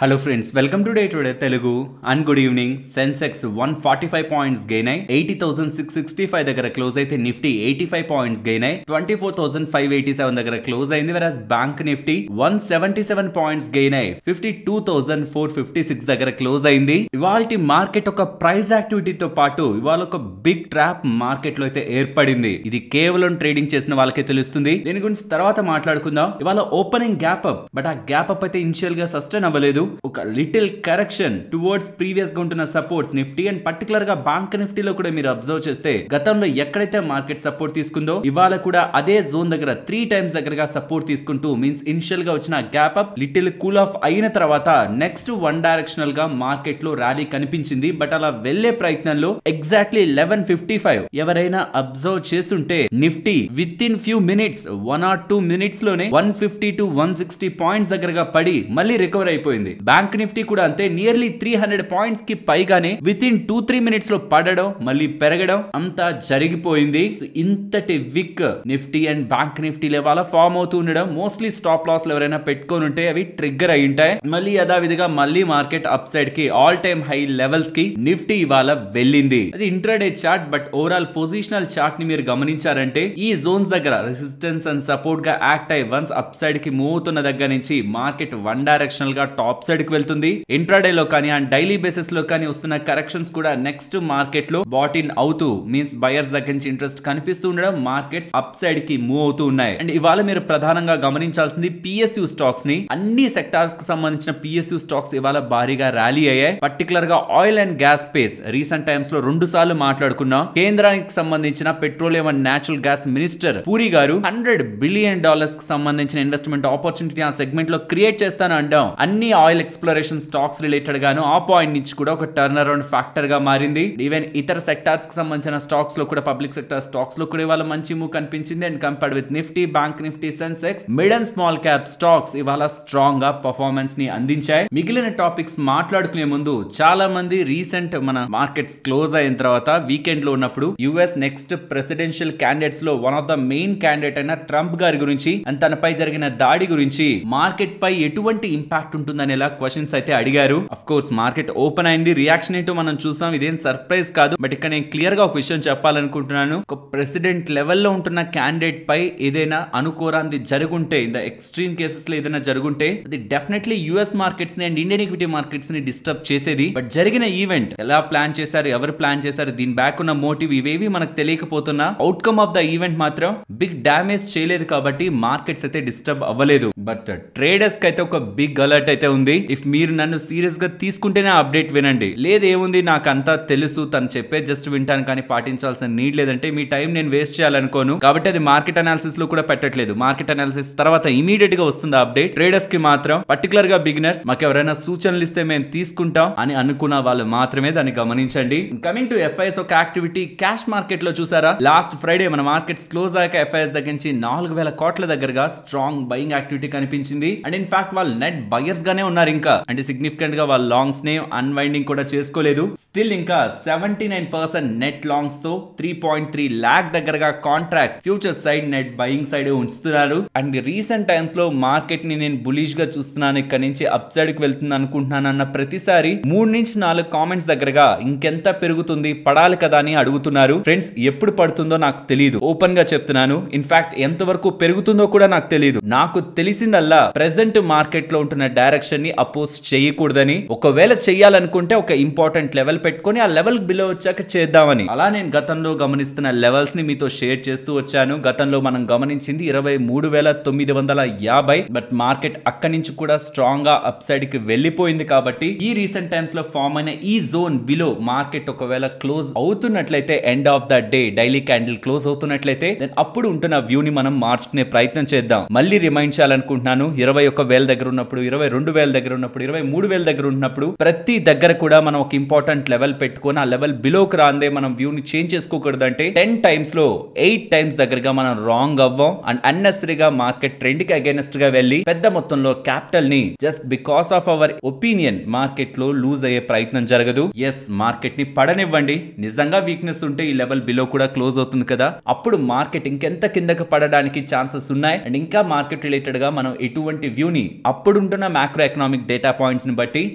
Hello friends, welcome to Day Today Telugu and good evening. Sensex 145 points gain అయ్యి 80,665 దగ్గర close అయితే Nifty 85 points gain అయ్యి 24,587 దగ్గర close అయింది. వెరాస్ బ్యాంక్ నిఫ్టీ 177 పాయింట్స్ గెయిన్ అయ్యి 52,456 దగ్గర క్లోజ్ అయింది. ఇవాల్టి మార్కెట్ ఒక ప్రైస్ యాక్టివిటీతో పాటు ఇవాళ ఒక బిగ్ ట్రాప్ మార్కెట్ లో అయితే ఏర్పడింది. ఇది కేవలం ట్రేడింగ్ చేసిన వాళ్ళకే తెలుస్తుంది. దీని గురించి తర్వాత మాట్లాడుకుందాం. ఇవాళ ఓపెనింగ్ గ్యాప్ అప్, బట్ ఆ గ్యాప్ అప్ అయితే ఇనిషియల్ గా సస్టైన్ అవ్వలేదు. ఒక లిటిల్ కరెక్షన్ టువర్డ్స్ ప్రీవియస్ గా ఉంటున్న సపోర్ట్స్ నిఫ్టీ అండ్ పర్టికులర్ గా బ్యాంక్ నిఫ్టీలో కూడా మీరు అబ్జర్వ్ చేస్తే గతంలో ఎక్కడైతే మార్కెట్ సపోర్ట్ తీసుకుందో ఇవాళ కూడా అదే జోన్ దగ్గర 3 టైమ్స్ దగ్గరగా సపోర్ట్ తీసుకుంటూ మీన్స్ ఇనిషియల్ గా వచ్చిన gap up little cool of అయిన తర్వాత నెక్స్ట్ వన్ డైరెక్షనల్ గా మార్కెట్ లో ర్యాలీ కనిపించింది. బట్ అలా వెళ్లే ప్రయత్నంలో ఎగ్జాక్ట్లీ 11:55 ఎవరైనా అబ్జర్వ్ చేస్తుంటే Nifty with in few minutes 1 or 2 minutes లోనే 150 to 160 పాయింట్స్ దగ్గరగా పడి మళ్ళీ రికవర్ అయిపోయింది. బ్యాంక్ నిఫ్టీ కూడా అంతే, నియర్లీ 300 పాయింట్స్ కి పైగానే విత్ ఇన్ 2-3 మినిట్స్ లో పడడం మళ్ళీ పెరగడం అంతా జరిగిపోయింది. ఇంతటి విక్ Nifty and bank Nifty level form అవుతూ ఉండడం మోస్ట్లీ స్టాప్ లాస్ ఎవరైనా పెట్టుకొని ఉంటే అవి ట్రిగ్గర్ అయి ఉంటాయి. మళ్ళీ యథావిధిగా మళ్ళీ మార్కెట్ అప్ సైడ్ కి ఆల్ టైమ్ హై లెవెల్స్ కి నిఫ్టీ ఇవాళ వెళ్ళింది. అది intraday chart, but overall positional chart ని మీరు గమనించారంటే ఈ జోన్స్ దగ్గర రెసిస్టెన్స్ అండ్ సపోర్ట్ గా యాక్ట్ అయ్యి వన్స్ అప్ సైడ్ కి మూవ్ అవుతున్న దగ్గర నుంచి మార్కెట్ వన్ డైరెక్షనల్ గా టాప్ సైడ్ కి వెళ్తుంది. ఇంట్రాడే లో కానీ అండ్ డైలీ బేసిస్ లో కానీ వస్తున్న కరెక్షన్స్ కూడా నెక్స్ట్ మార్కెట్ లో బాట్ ఇన్ అవుతూ మీన్స్ బయర్స్ దగ్గర నుంచి ఇంట్రెస్ట్ కనిపిస్తూ ఉండడం మార్కెట్స్ అప్ సైడ్ కి మూవ్ అవుతూ ఉన్నాయి. అండ్ ఇవాళ మీరు ప్రధానంగా గమనించాల్సింది పిఎస్యు స్టాక్స్ ని. అన్ని సెక్టార్స్ కి సంబంధించిన పిఎస్యు స్టాక్స్ ఇవాళ భారీగా ర్యాలీ అయ్యాయి. పర్టికులర్ గా oil and gas space recent times లో 2 సార్లు మాట్లాడుకున్నాం. కేంద్రానికి సంబంధించిన petroleum and natural gas minister puri గారు $100 బిలియన్ కి సంబంధించిన ఇన్వెస్ట్మెంట్ ఆపర్చునిటీ ఆ సెగ్మెంట్ లో క్రియేట్ చేస్తాను అంటాం. అన్ని ఆయిల్ ఎక్స్ప్లోరేషన్ స్టాక్స్ రిలేటెడ్ గాను ఆ పాయింట్ నుంచి కూడా ఒక టర్న్ అరౌండ్ ఫ్యాక్టర్ గా మారింది. ఈవెన్ ఇతర సెక్టార్స్ కి సంబంధించిన స్టాక్స్ లో కూడా పబ్లిక్ సెక్టర్ స్టాక్స్ లో కూడా ఇవాళ మంచి మూవ్ కనిపించింది. And compared with Nifty, bank Nifty, Sensex, mid and small cap stocks ఇవాళ స్ట్రాంగ్ గా పర్ఫార్మెన్స్ ని అందించాయి. మిగిలిన టాపిక్స్ మాట్లాడుకునే ముందు చాలా మంది రీసెంట్ మన మార్కెట్స్ క్లోజ్ అయిన తర్వాత వీకెండ్ లో ఉన్నప్పుడు యుఎస్ నెక్స్ట్ ప్రెసిడెన్షియల్ క్యాండిడేట్స్ లో one of the main candidate అయిన ట్రంప్ గారి గురించి అండ్ తనపై జరిగిన దాడి గురించి మార్కెట్ పై ఎటువంటి ఇంపాక్ట్ ఉంటుందనేలా క్వశ్చన్స్ అయితే అడిగారు. అఫ్ కోర్స్ మార్కెట్ ఓపెన్ అయింది, రియాక్షన్ ఏంటో మనం చూసాం. ఇదేం సర్ప్రైజ్ కాదు. బట్ ఇక్కడ నేను క్లియర్ గా ఒక విషయం చెప్పాలనుకుంటున్నాను. ఒక ప్రెసిడెంట్ లెవెల్లో ఉంటున్న క్యాండిడేట్ పై ఏదైనా అనుకోరాంది జరుగుంటే, ఇన్ ద ఎక్స్ట్రీమ్ కేసెస్ లో ఏదైనా జరుగుంటే అది డెఫినెట్లీ యుఎస్ మార్కెట్స్ ని అండ్ ఇండియన్ ఈక్విటీ మార్కెట్స్ ని డిస్టర్బ్ చేసేది. బట్ జరిగిన ఈవెంట్ ఎలా ప్లాన్ చేశారు, ఎవరు ప్లాన్ చేశారు, దీని బ్యాక్ ఉన్న మోటివ్ ఇవేవి మనకు తెలియకపోతున్నా అవుట్కమ్ ఆఫ్ ద ఈవెంట్ మాత్రం బిగ్ డామేజ్ చేయలేదు కాబట్టి మార్కెట్స్ అయితే డిస్టర్బ్ అవ్వలేదు. బట్ ట్రేడర్స్ కి అయితే ఒక బిగ్ అలర్ట్ అయితే ఉంది. ఇఫ్ మీరు నన్ను సీరియస్ గా తీసుకుంటేనే అప్డేట్ వినండి. లేదేముంది నాకు అంతా తెలుసు, తను చెప్పే జస్ట్ వింటాను కానీ పాటించాల్సిన నీడ్ లేదంటే మీ టైం నేను వేస్ట్ చేయాలనుకోను. కాబట్టి అది మార్కెట్ అనాలిసిస్ లో కూడా పెట్టట్లేదు. మార్కెట్ అనాలిసిస్ తర్వాత ఇమీడియట్ గా వస్తుంది అప్డేట్. ట్రేడర్స్ కి మాత్రం పర్టికులర్ గా బిగినర్స్ మాకు ఎవరైనా సూచనలు ఇస్తే మేము తీసుకుంటాం అని అనుకున్న వాళ్ళు మాత్రమే దాన్ని గమనించండి. కమింగ్ టు ఎఫ్ఐఎస్ ఒక యాక్టివిటీ క్యాష్ మార్కెట్ లో చూసారా, లాస్ట్ ఫ్రైడే మన మార్కెట్స్ క్లోజ్ అయ్యాక ఎఫ్ఐఎస్ దగ్గర నుంచి 4,000 కోట్ల దగ్గరగా స్ట్రాంగ్ బయింగ్ యాక్టివిటీ కనిపించింది. అండ్ ఇన్ ఫ్యాక్ట్ వాళ్ళు నెట్ బయర్స్ గానే ఉన్నారు. ఇంకా అంటే సిగ్నిఫికెంట్ గా వాళ్ళ లాంగ్స్ ని అన్వైండింగ్ కూడా చేసుకోలేదు. స్టిల్ ఇంకా 79% నెట్ లాంగ్స్ తో 3.3 లాక్ దగ్గరగా contracts future side net buying side ఉంచుతున్నారు. అండ్ రీసెంట్ టైమ్స్ లో మార్కెట్ ని నేను బులిష్ గా చూస్తున్నాను, ఇక్కడ నుంచి అప్ సైడ్ కి వెళ్తుంది అనుకుంటున్నాను అన్న ప్రతిసారి 3 నుంచి 4 కామెంట్స్ దగ్గరగా ఇంకెంత పెరుగుతుంది, పడాలి కదా అని అడుగుతున్నారు. ఫ్రెండ్స్ ఎప్పుడు పడుతుందో నాకు తెలియదు, ఓపెన్ గా చెప్తున్నాను. ఇన్ఫాక్ట్ ఎంత వరకు పెరుగుతుందో కూడా నాకు తెలియదు. నాకు తెలిసిందల్లా ప్రెసెంట్ మార్కెట్ లో ఉంటున్న డైరెక్షన్ ని అపోజ్ చేయకూడదని, ఒకవేళ చెయ్యాలనుకుంటే ఒక ఇంపార్టెంట్ లెవెల్ పెట్టుకొని ఆ లెవెల్ బిలో వచ్చాక చేద్దామని. అలా నేను గతంలో గమనిస్తున్న లెవెల్స్ ని మీతో షేర్ చేస్తూ వచ్చాను. గతంలో మనం గమనించింది 23,950. బట్ మార్కెట్ అక్కడి నుంచి కూడా స్ట్రాంగ్ గా అప్ సైడ్ కి వెళ్లిపోయింది. కాబట్టి ఈ రీసెంట్ టైమ్స్ లో ఫామ్ అయిన ఈ జోన్ బిలో మార్కెట్ ఒకవేళ క్లోజ్ అవుతున్నట్లయితే, end of the day daily candle close అవుతున్నట్లయితే దెన్ అప్పుడు ఉంటున్న వ్యూ ని మనం మార్చుకునే ప్రయత్నం చేద్దాం. మళ్ళీ రిమైండ్ చేయాలనుకుంటున్నాను, 21,000 దగ్గర ఉన్నప్పుడు, 22,000 దగ్గర ఉన్నప్పుడు, 23,000 దగ్గర ఉన్నప్పుడు ప్రతి దగ్గర కూడా మనం ఒక ఇంపార్టెంట్ లెవెల్ పెట్టుకొని ఆ లెవెల్ బిలోకి రాందే మనం వ్యూ ని చేంజ్ చేసుకోకూడదు. అంటే 10 టైమ్స్ లో 8 టైమ్స్ దగ్గరగా మనం రాంగ్ అవ్వం అండ్ అన్నెసరీగా మార్కెట్ ట్రెండ్ కి అగైనెస్ట్ గా వెళ్లి పెద్ద మొత్తంలో క్యాపిటల్ ని just because of our opinion market లో లూజ్ అయ్యే ప్రయత్నం జరగదు. ఎస్, మార్కెట్ ని పడనివ్వండి. నిజంగా వీక్నెస్ ఉంటే ఈ లెవెల్ బిలో కూడా క్లోజ్ అవుతుంది కదా, అప్పుడు మార్కెట్ ఇంకెంత కిందకి పడడానికి ఛాన్సెస్ ఉన్నాయి. అండ్ ఇంకా మార్కెట్ రిలేటెడ్ గా మనం ఎటువంటి వ్యూ ని అప్పుడుంటున్న macro economic economic data points ని బట్టి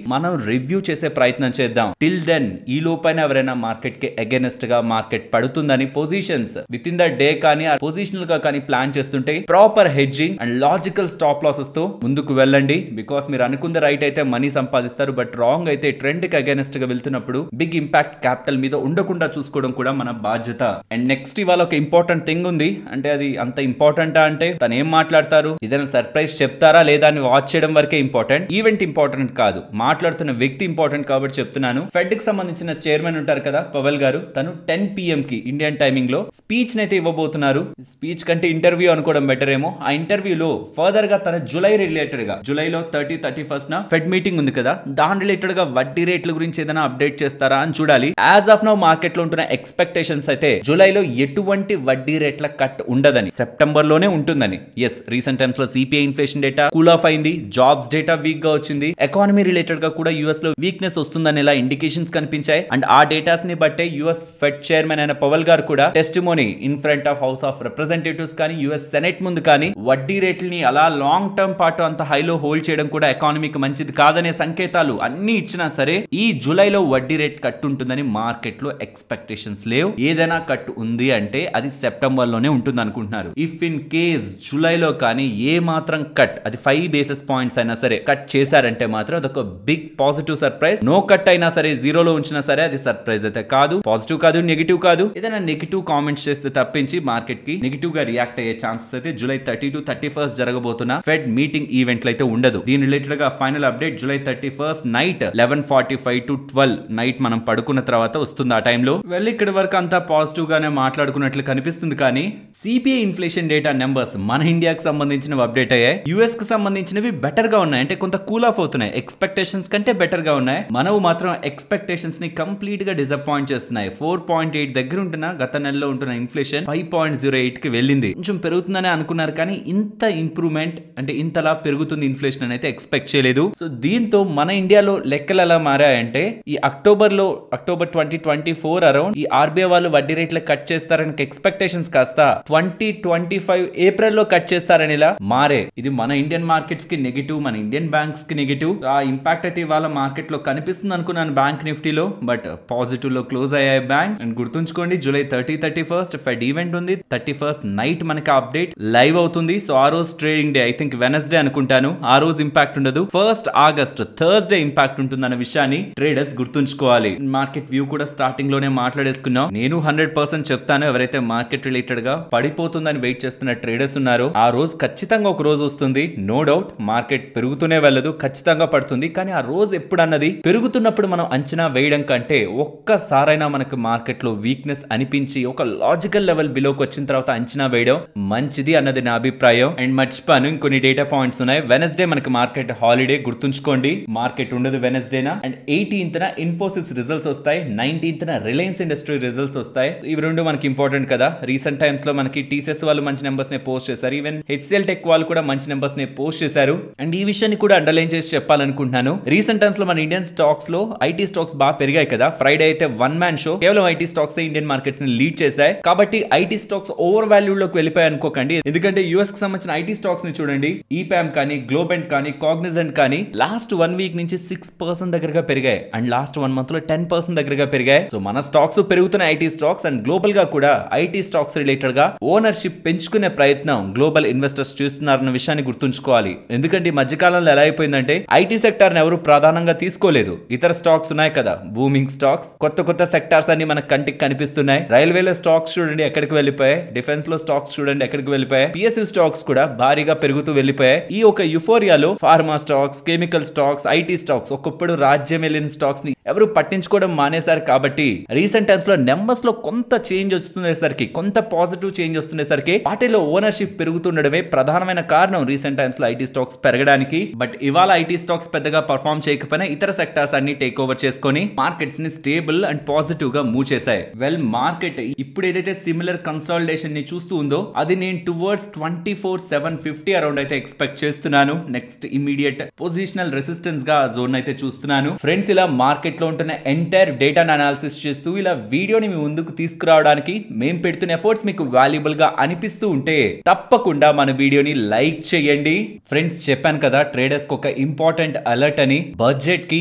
మనం రివ్యూ చేసే ప్రయత్నం చేద్దాం. టిల్ దెన్ ఈ లోపైన ఎవరైనా మార్కెట్ కి అగైనెస్ట్ గా మార్కెట్ పడుతుందని positions with in the day కానీ పొజిషనల్ గా కానీ ప్లాన్ చేస్తుంటే proper hedging and logical stop losses తో ముందుకు వెళ్ళండి. బికాస్ మీరు అనుకున్న రైట్ అయితే మనీ సంపాదిస్తారు, బట్ రాంగ్ అయితే ట్రెండ్ కి అగైనెస్ట్ గా వెళ్తున్నప్పుడు బిగ్ ఇంపాక్ట్ క్యాపిటల్ మీద ఉండకుండా చూసుకోవడం కూడా మన బాధ్యత. అండ్ నెక్స్ట్ ఇవాళ ఒక ఇంపార్టెంట్ థింగ్ ఉంది. అంటే అది అంత ఇంపార్టెంట్ అంటే తను ఏం మాట్లాడతారు, ఏదైనా సర్ప్రైజ్ చెప్తారా లేదా అని వాచ్ చేయడం వరకే ఇంపార్టెంట్. ఈవెంట్ ఇంపార్టెంట్ కాదు, మాట్లాడుతున్న వ్యక్తి ఇంపార్టెంట్ కాబట్టి చెప్తున్నాను. ఫెడ్ కి సంబంధించిన చైర్మన్ ఉంటారు కదా పవల్ గారు, తను 10 PM కి ఇండియన్ టైమింగ్ లో స్పీచ్ నైతే ఇవ్వబోతున్నారు. స్పీచ్ కంటే ఇంటర్వ్యూ అనుకోవడం బెటర్ ఏమో. ఆ ఇంటర్వ్యూలో ఫర్దర్ గా తన జూలై రిలేటెడ్ గా, జూలైలో 30-31 ఫెడ్ మీటింగ్ ఉంది కదా, దాని రిలేటెడ్ గా వడ్డీ రేట్ల గురించి ఏదైనా అప్డేట్ చేస్తారా అని చూడాలి. యాజ్ ఆఫ్ నౌ మార్కెట్ లో ఉంటున్న ఎక్స్పెక్టేషన్స్ అయితే జూలైలో ఎటువంటి వడ్డీ రేట్ల కట్ ఉండదని, సెప్టెంబర్ లోనే ఉంటుందని. ఎస్, రీసెంట్ టైమ్స్ లో CPI inflation data cool of అయింది, జాబ్స్ డేటా వీక్ గా వచ్చింది, ఎకానమీ రిలేటెడ్ గా కూడా యూఎస్ లో వీక్నెస్ వస్తుందని ఇలా ఇండికేషన్స్ కనిపించాయి. అండ్ ఆ డేటాస్ ని బట్టే యూఎస్ ఫెడ్ చైర్మన్ అయిన పవల్ గారు కూడా testimony in front of house of representatives కానీ యూఎస్ సెనెట్ ముందు కానీ వడ్డీ రేట్లని అలా లాంగ్ టర్మ్ పాటు అంత హైలో హోల్డ్ చేయడం కూడా ఎకానమీకి మంచిది కాదనే సంకేతాలు అన్ని ఇచ్చినా సరే ఈ జూలైలో వడ్డీ రేట్ కట్ ఉంటుందని మార్కెట్ లో ఎక్స్పెక్టేషన్స్ లేవు. ఏదైనా కట్ ఉంది అంటే అది సెప్టెంబర్ లోనే ఉంటుంది అనుకుంటున్నారు. ఇఫ్ ఇన్ కేస్ జూలైలో కానీ ఏ మాత్రం కట్, అది 5 basis points అయినా సరే కట్ చేశారంటే మాత్రం అదొక big positive surprise. No cut అయినా సరే, జీరోలో ఉంచినా సరే అది సర్ప్రైజ్ అయితే కాదు, పాజిటివ్ కాదు, నెగిటివ్ కాదు. ఏదైనా నెగిటివ్ కామెంట్స్ చేస్తే తప్పించి మార్కెట్ కి నెగిటివ్ గా రియాక్ట్ అయ్యే ఛాన్సెస్ అయితే జూలై 30 to 31 జరగబోతున్న ఫెడ్ మీటింగ్ ఈవెంట్ అయితే ఉండదు. దీని రిలేటెడ్ గా final update July 31 night 11:45 to 12 night మనం పడుకున్న తర్వాత వస్తుంది. ఆ టైంలో వెళ్ళి ఇక్కడ వరకు అంతా పాజిటివ్ గానే మాట్లాడుకున్నట్లు కనిపిస్తుంది. కానీ సిపిఐ ఇన్ఫ్లేషన్ డేటా నెంబర్స్ మన ఇండియాకి సంబంధించినవి అప్డేట్ అయ్యాయి. యుఎస్ కి సంబంధించినవి బెటర్ గా ఉన్నాయి, అంటే కొంత కూల్ ఆఫ్ అవుతున్నాయి, ఎక్స్పెక్టేషన్స్ కంటే బెటర్ గా ఉన్నాయి. మనవు మాత్రం ఎక్స్పెక్టేషన్స్ ని కంప్లీట్ గా డిసప్పాయింట్ చేస్తున్నాయి. 4.8 దగ్గర ఉంటున్న గత నెలలో ఉంటున్న ఇన్ఫ్లేషన్ 5.08 కి వెళ్ళింది. కొంచెం పెరుగుతుందని అనుకున్నారు కానీ ఇంత ఇంప్రూవ్మెంట్, అంటే ఇంతలా పెరుగుతుంది ఇన్ఫ్లేషన్ అని అయితే ఎక్స్పెక్ట్ చేయలేదు. సో దీంతో మన ఇండియాలో లెక్కలు ఎలా మారాయంటే ఈ అక్టోబర్ 2024 అరౌండ్ ఈ ఆర్బీఐ వాళ్ళు వడ్డీ రేట్లు కట్ చేస్తారని ఎక్స్పెక్టేషన్స్ కాస్త 2025 ఏప్రిల్ లో కట్ చేస్తారని ఇలా మారే. ఇది మన ఇండియన్ మార్కెట్స్ కి నెగిటివ్, మన ఇండియన్ బ్యాంక్స్ కి నెగిటివ్. ఆ ఇంపాక్ట్ అయితే ఇవాళ మార్కెట్ లో కనిపిస్తుంది అనుకున్నాను బ్యాంక్ నిఫ్టీలో, బట్ పాజిటివ్ లో క్లోజ్ అయ్యాయి బ్యాంక్స్. అండ్ గుర్తుంచుకోండి జూలై 30-31 ఫెడ్ ఈవెంట్ ఉంది. 31 నైట్ మనకి అప్డేట్ లైవ్ అవుతుంది. సో ఆ రోజు trading day, I think Wednesday అనుకుంటాను, ఆ రోజు ఇంపాక్ట్ ఉండదు. 1 ఆగస్ట్ థర్స్డే ఇంపాక్ట్ ఉంటుందన్న విషయాన్ని ట్రేడర్స్ గుర్తుంచుకోవాలి. మార్కెట్ వ్యూ కూడా స్టార్టింగ్ లోనే మాట్లాడేసుకున్నాం. నేను 100% చెప్తాను, ఎవరైతే మార్కెట్ రిలేటెడ్ గా పడిపోతుందని వెయిట్ చేస్తున్న ట్రేడర్స్ ఉన్నారో ఆ రోజు ఖచ్చితంగా ఒక రోజు వస్తుంది. నో డౌట్ మార్కెట్ పెరుగుతూనే వెళ్ళదు, ఖచ్చితంగా పడుతుంది. కానీ ఆ రోజు ఎప్పుడు అన్నది పెరుగుతున్నప్పుడు మనం అంచనా వేయడం కంటే ఒక్కసారైనా మనకు మార్కెట్ లో వీక్నెస్ అనిపించి ఒక లాజికల్ లెవెల్ బిలోకి వచ్చిన తర్వాత అంచనా వేయడం మంచిది అన్నది నా అభిప్రాయం. అండ్ మర్చిపోయాను, ఇంకొన్ని డేటా పాయింట్స్ ఉన్నాయి. వెనస్డే మనకి మార్కెట్ హాలిడే, గుర్తుంచుకోండి మార్కెట్ ఉండదు వెనస్డేనా. అండ్ 18th ఇన్ఫోసిస్ రిజల్ట్స్ వస్తాయి, 19th రిలయన్స్ ఇండస్ట్రీ రిజల్ట్స్ వస్తాయి. ఇవి రెండు మనకి ఇంపార్టెంట్ కదా. రీసెంట్ టైమ్స్ లో మనకి టీసీఎస్ వాళ్ళు మంచి నెంబర్స్ ని పోస్ట్ చేశారు, ఈవెన్ హెచ్సిఎల్ టెక్ వాళ్ళు కూడా మంచి నెంబర్స్ ని పోస్ట్ చేశారు. అండ్ ఈ విషయాన్ని కూడా అండర్లైన్ చేసి చెప్పాలనుకుంటున్నాను. రీసెంట్ టైమ్స్ లో మన ఇండియన్ స్టాక్స్ లో ఐటీ స్టాక్స్ బాగా పెరిగాయి కదా. ఫ్రైడే అయితే వన్ మ్యాన్ షో, కేవలం ఐటీ స్టాక్స్ ఇండియన్ మార్కెట్స్ ని లీడ్ చేశాయి. కాబట్టి ఐటీ స్టాక్స్ ఓవర్ వాల్యూ లోకి వెళ్ళిపోయాయి అనుకోకండి. ఎందుకంటే యూఎస్ కి సంబంధించిన ఐటీ స్టాక్స్ ని చూడండి, ఈపామ్ కానీ, గ్లోబెంట్ కానీ, కాగ్నిజెంట్ కానీ లాస్ట్ 1 వీక్ నుంచి 6% దగ్గరగా పెరిగాయి. అండ్ లాస్ట్ 1 మంత్ లో 10% దగ్గరగా పెరిగాయి. సో మన స్టాక్స్ పెరుగుతున్న ఐటీ స్టాక్స్. అండ్ గ్లోబల్ గా కూడా ఐటీ స్టాక్స్ రిలేటెడ్ గా ఓనర్షిప్ పెంచుకునే ప్రయత్నం గ్లోబల్ ఇన్వెస్టర్స్ చేస్తున్నారన్న విషయాన్ని గుర్తుంచుకోవాలి. ఎందుకంటే ఈ మధ్యకాలంలో ఎలా అయిపోయిందంటే ఐటీ సెక్టార్ ఎవరు ప్రధానంగా తీసుకోలేదు. ఇతర స్టాక్స్ ఉన్నాయి కదా, బూమింగ్ స్టాక్స్, కొత్త సెక్టార్స్ అన్ని మన కంటికి కనిపిస్తున్నాయి. రైల్వేలో స్టాక్స్ చూడండి ఎక్కడికి వెళ్ళిపోయాయి, డిఫెన్స్ లో స్టాక్స్ చూడండి ఎక్కడికి వెళ్ళిపోయాయి, పిఎస్యు స్టాక్స్ కూడా భారీగా పెరుగుతూ వెళ్ళిపోయాయి. ఈ ఒక యుఫోరియాలో pharma stocks, chemical stocks, IT stocks, ఒకప్పుడు రాజ్యం వెళ్ళిన స్టాక్స్ ని ఎవరు పట్టించుకోవడం మానేశారు. కాబట్టి రీసెంట్ టైమ్స్ లో నెంబర్స్ లో కొంత చేంజ్ వస్తుండేసరికి, కొంత పాజిటివ్ చేంజ్ వస్తుండేసరికి వాటిలో ఓనర్షిప్ పెరుగుతుండడమే ప్రధానమైన కారణం రీసెంట్ టైమ్స్ లో ఐటీ స్టాక్స్ పెరగడానికి. బట్ ఇవాళ ఐటీ స్టాక్స్ పెద్దగా పర్ఫార్మ్ చేయకపోయినా ఇతర సెక్టార్స్ అన్ని టేక్ ఓవర్ చేసుకొని మార్కెట్స్ ని స్టేబుల్ అండ్ పాజిటివ్ గా మూవ్ చేశాయి. వెల్ మార్కెట్ ఇప్పుడు ఏదైతే సిమిలర్ కన్సాలిడేషన్ ని చూస్తూ ఉందో అది నేను టువర్డ్స్ 24,750 అరౌండ్ అయితే ఎక్స్పెక్ట్ చేస్తున్నాను. నెక్స్ట్ ఇమీడియట్ పొజిషనల్ రెసిస్టెన్స్ గా జోన్ అయితే చూస్తున్నాను. ఫ్రెండ్స్ ఇలా మార్కెట్ లో ఉంటున్న ఎంటైర్ డేటాను అనాలిసిస్ చేస్తూ ఇలా వీడియోని మీ ముందుకు తీసుకురావడానికి మేము పెడుతున్న ఎఫర్ట్స్ మీకు వాల్యుబుల్ గా అనిపిస్తూ ఉంటే తప్పకుండా మన వీడియోని లైక్ చేయండి. ఫ్రెండ్స్ చెప్పాను కదా ట్రేడర్స్ ఒక ఇంపార్టెంట్ అలర్ట్ అని. బడ్జెట్ కి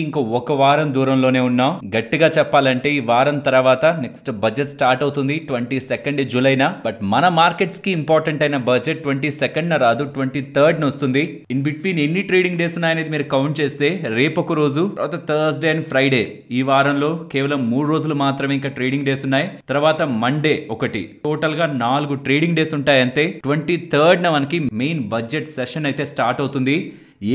ఇంకో ఒక వారం దూరంలోనే ఉన్నాం. గట్టిగా చెప్పాలంటే ఈ వారం తర్వాత నెక్స్ట్ బడ్జెట్ స్టార్ట్ అవుతుంది 22 జూలైన. బట్ మన మార్కెట్స్ కి ఇంపార్టెంట్ అయిన బడ్జెట్ 22 రాదు, 23 వస్తుంది. ఇన్ బిట్వీన్ ఎన్ని ట్రేడింగ్ డేస్ ఉన్నాయనేది మీరు కౌంట్ చేస్తే రేపు ఒక రోజు, తర్వాత థర్స్డే అండ్ ఫ్రైడే, ఈ వారంలో కేవలం 3 రోజులు మాత్రమే ఇంకా ట్రేడింగ్ డేస్ ఉన్నాయి. తర్వాత మండే ఒకటి, టోటల్ గా 4 ట్రేడింగ్ డేస్ ఉంటాయి అంతే. 23 మనకి మెయిన్ బడ్జెట్ సెషన్ అయితే స్టార్ట్ అవుతుంది.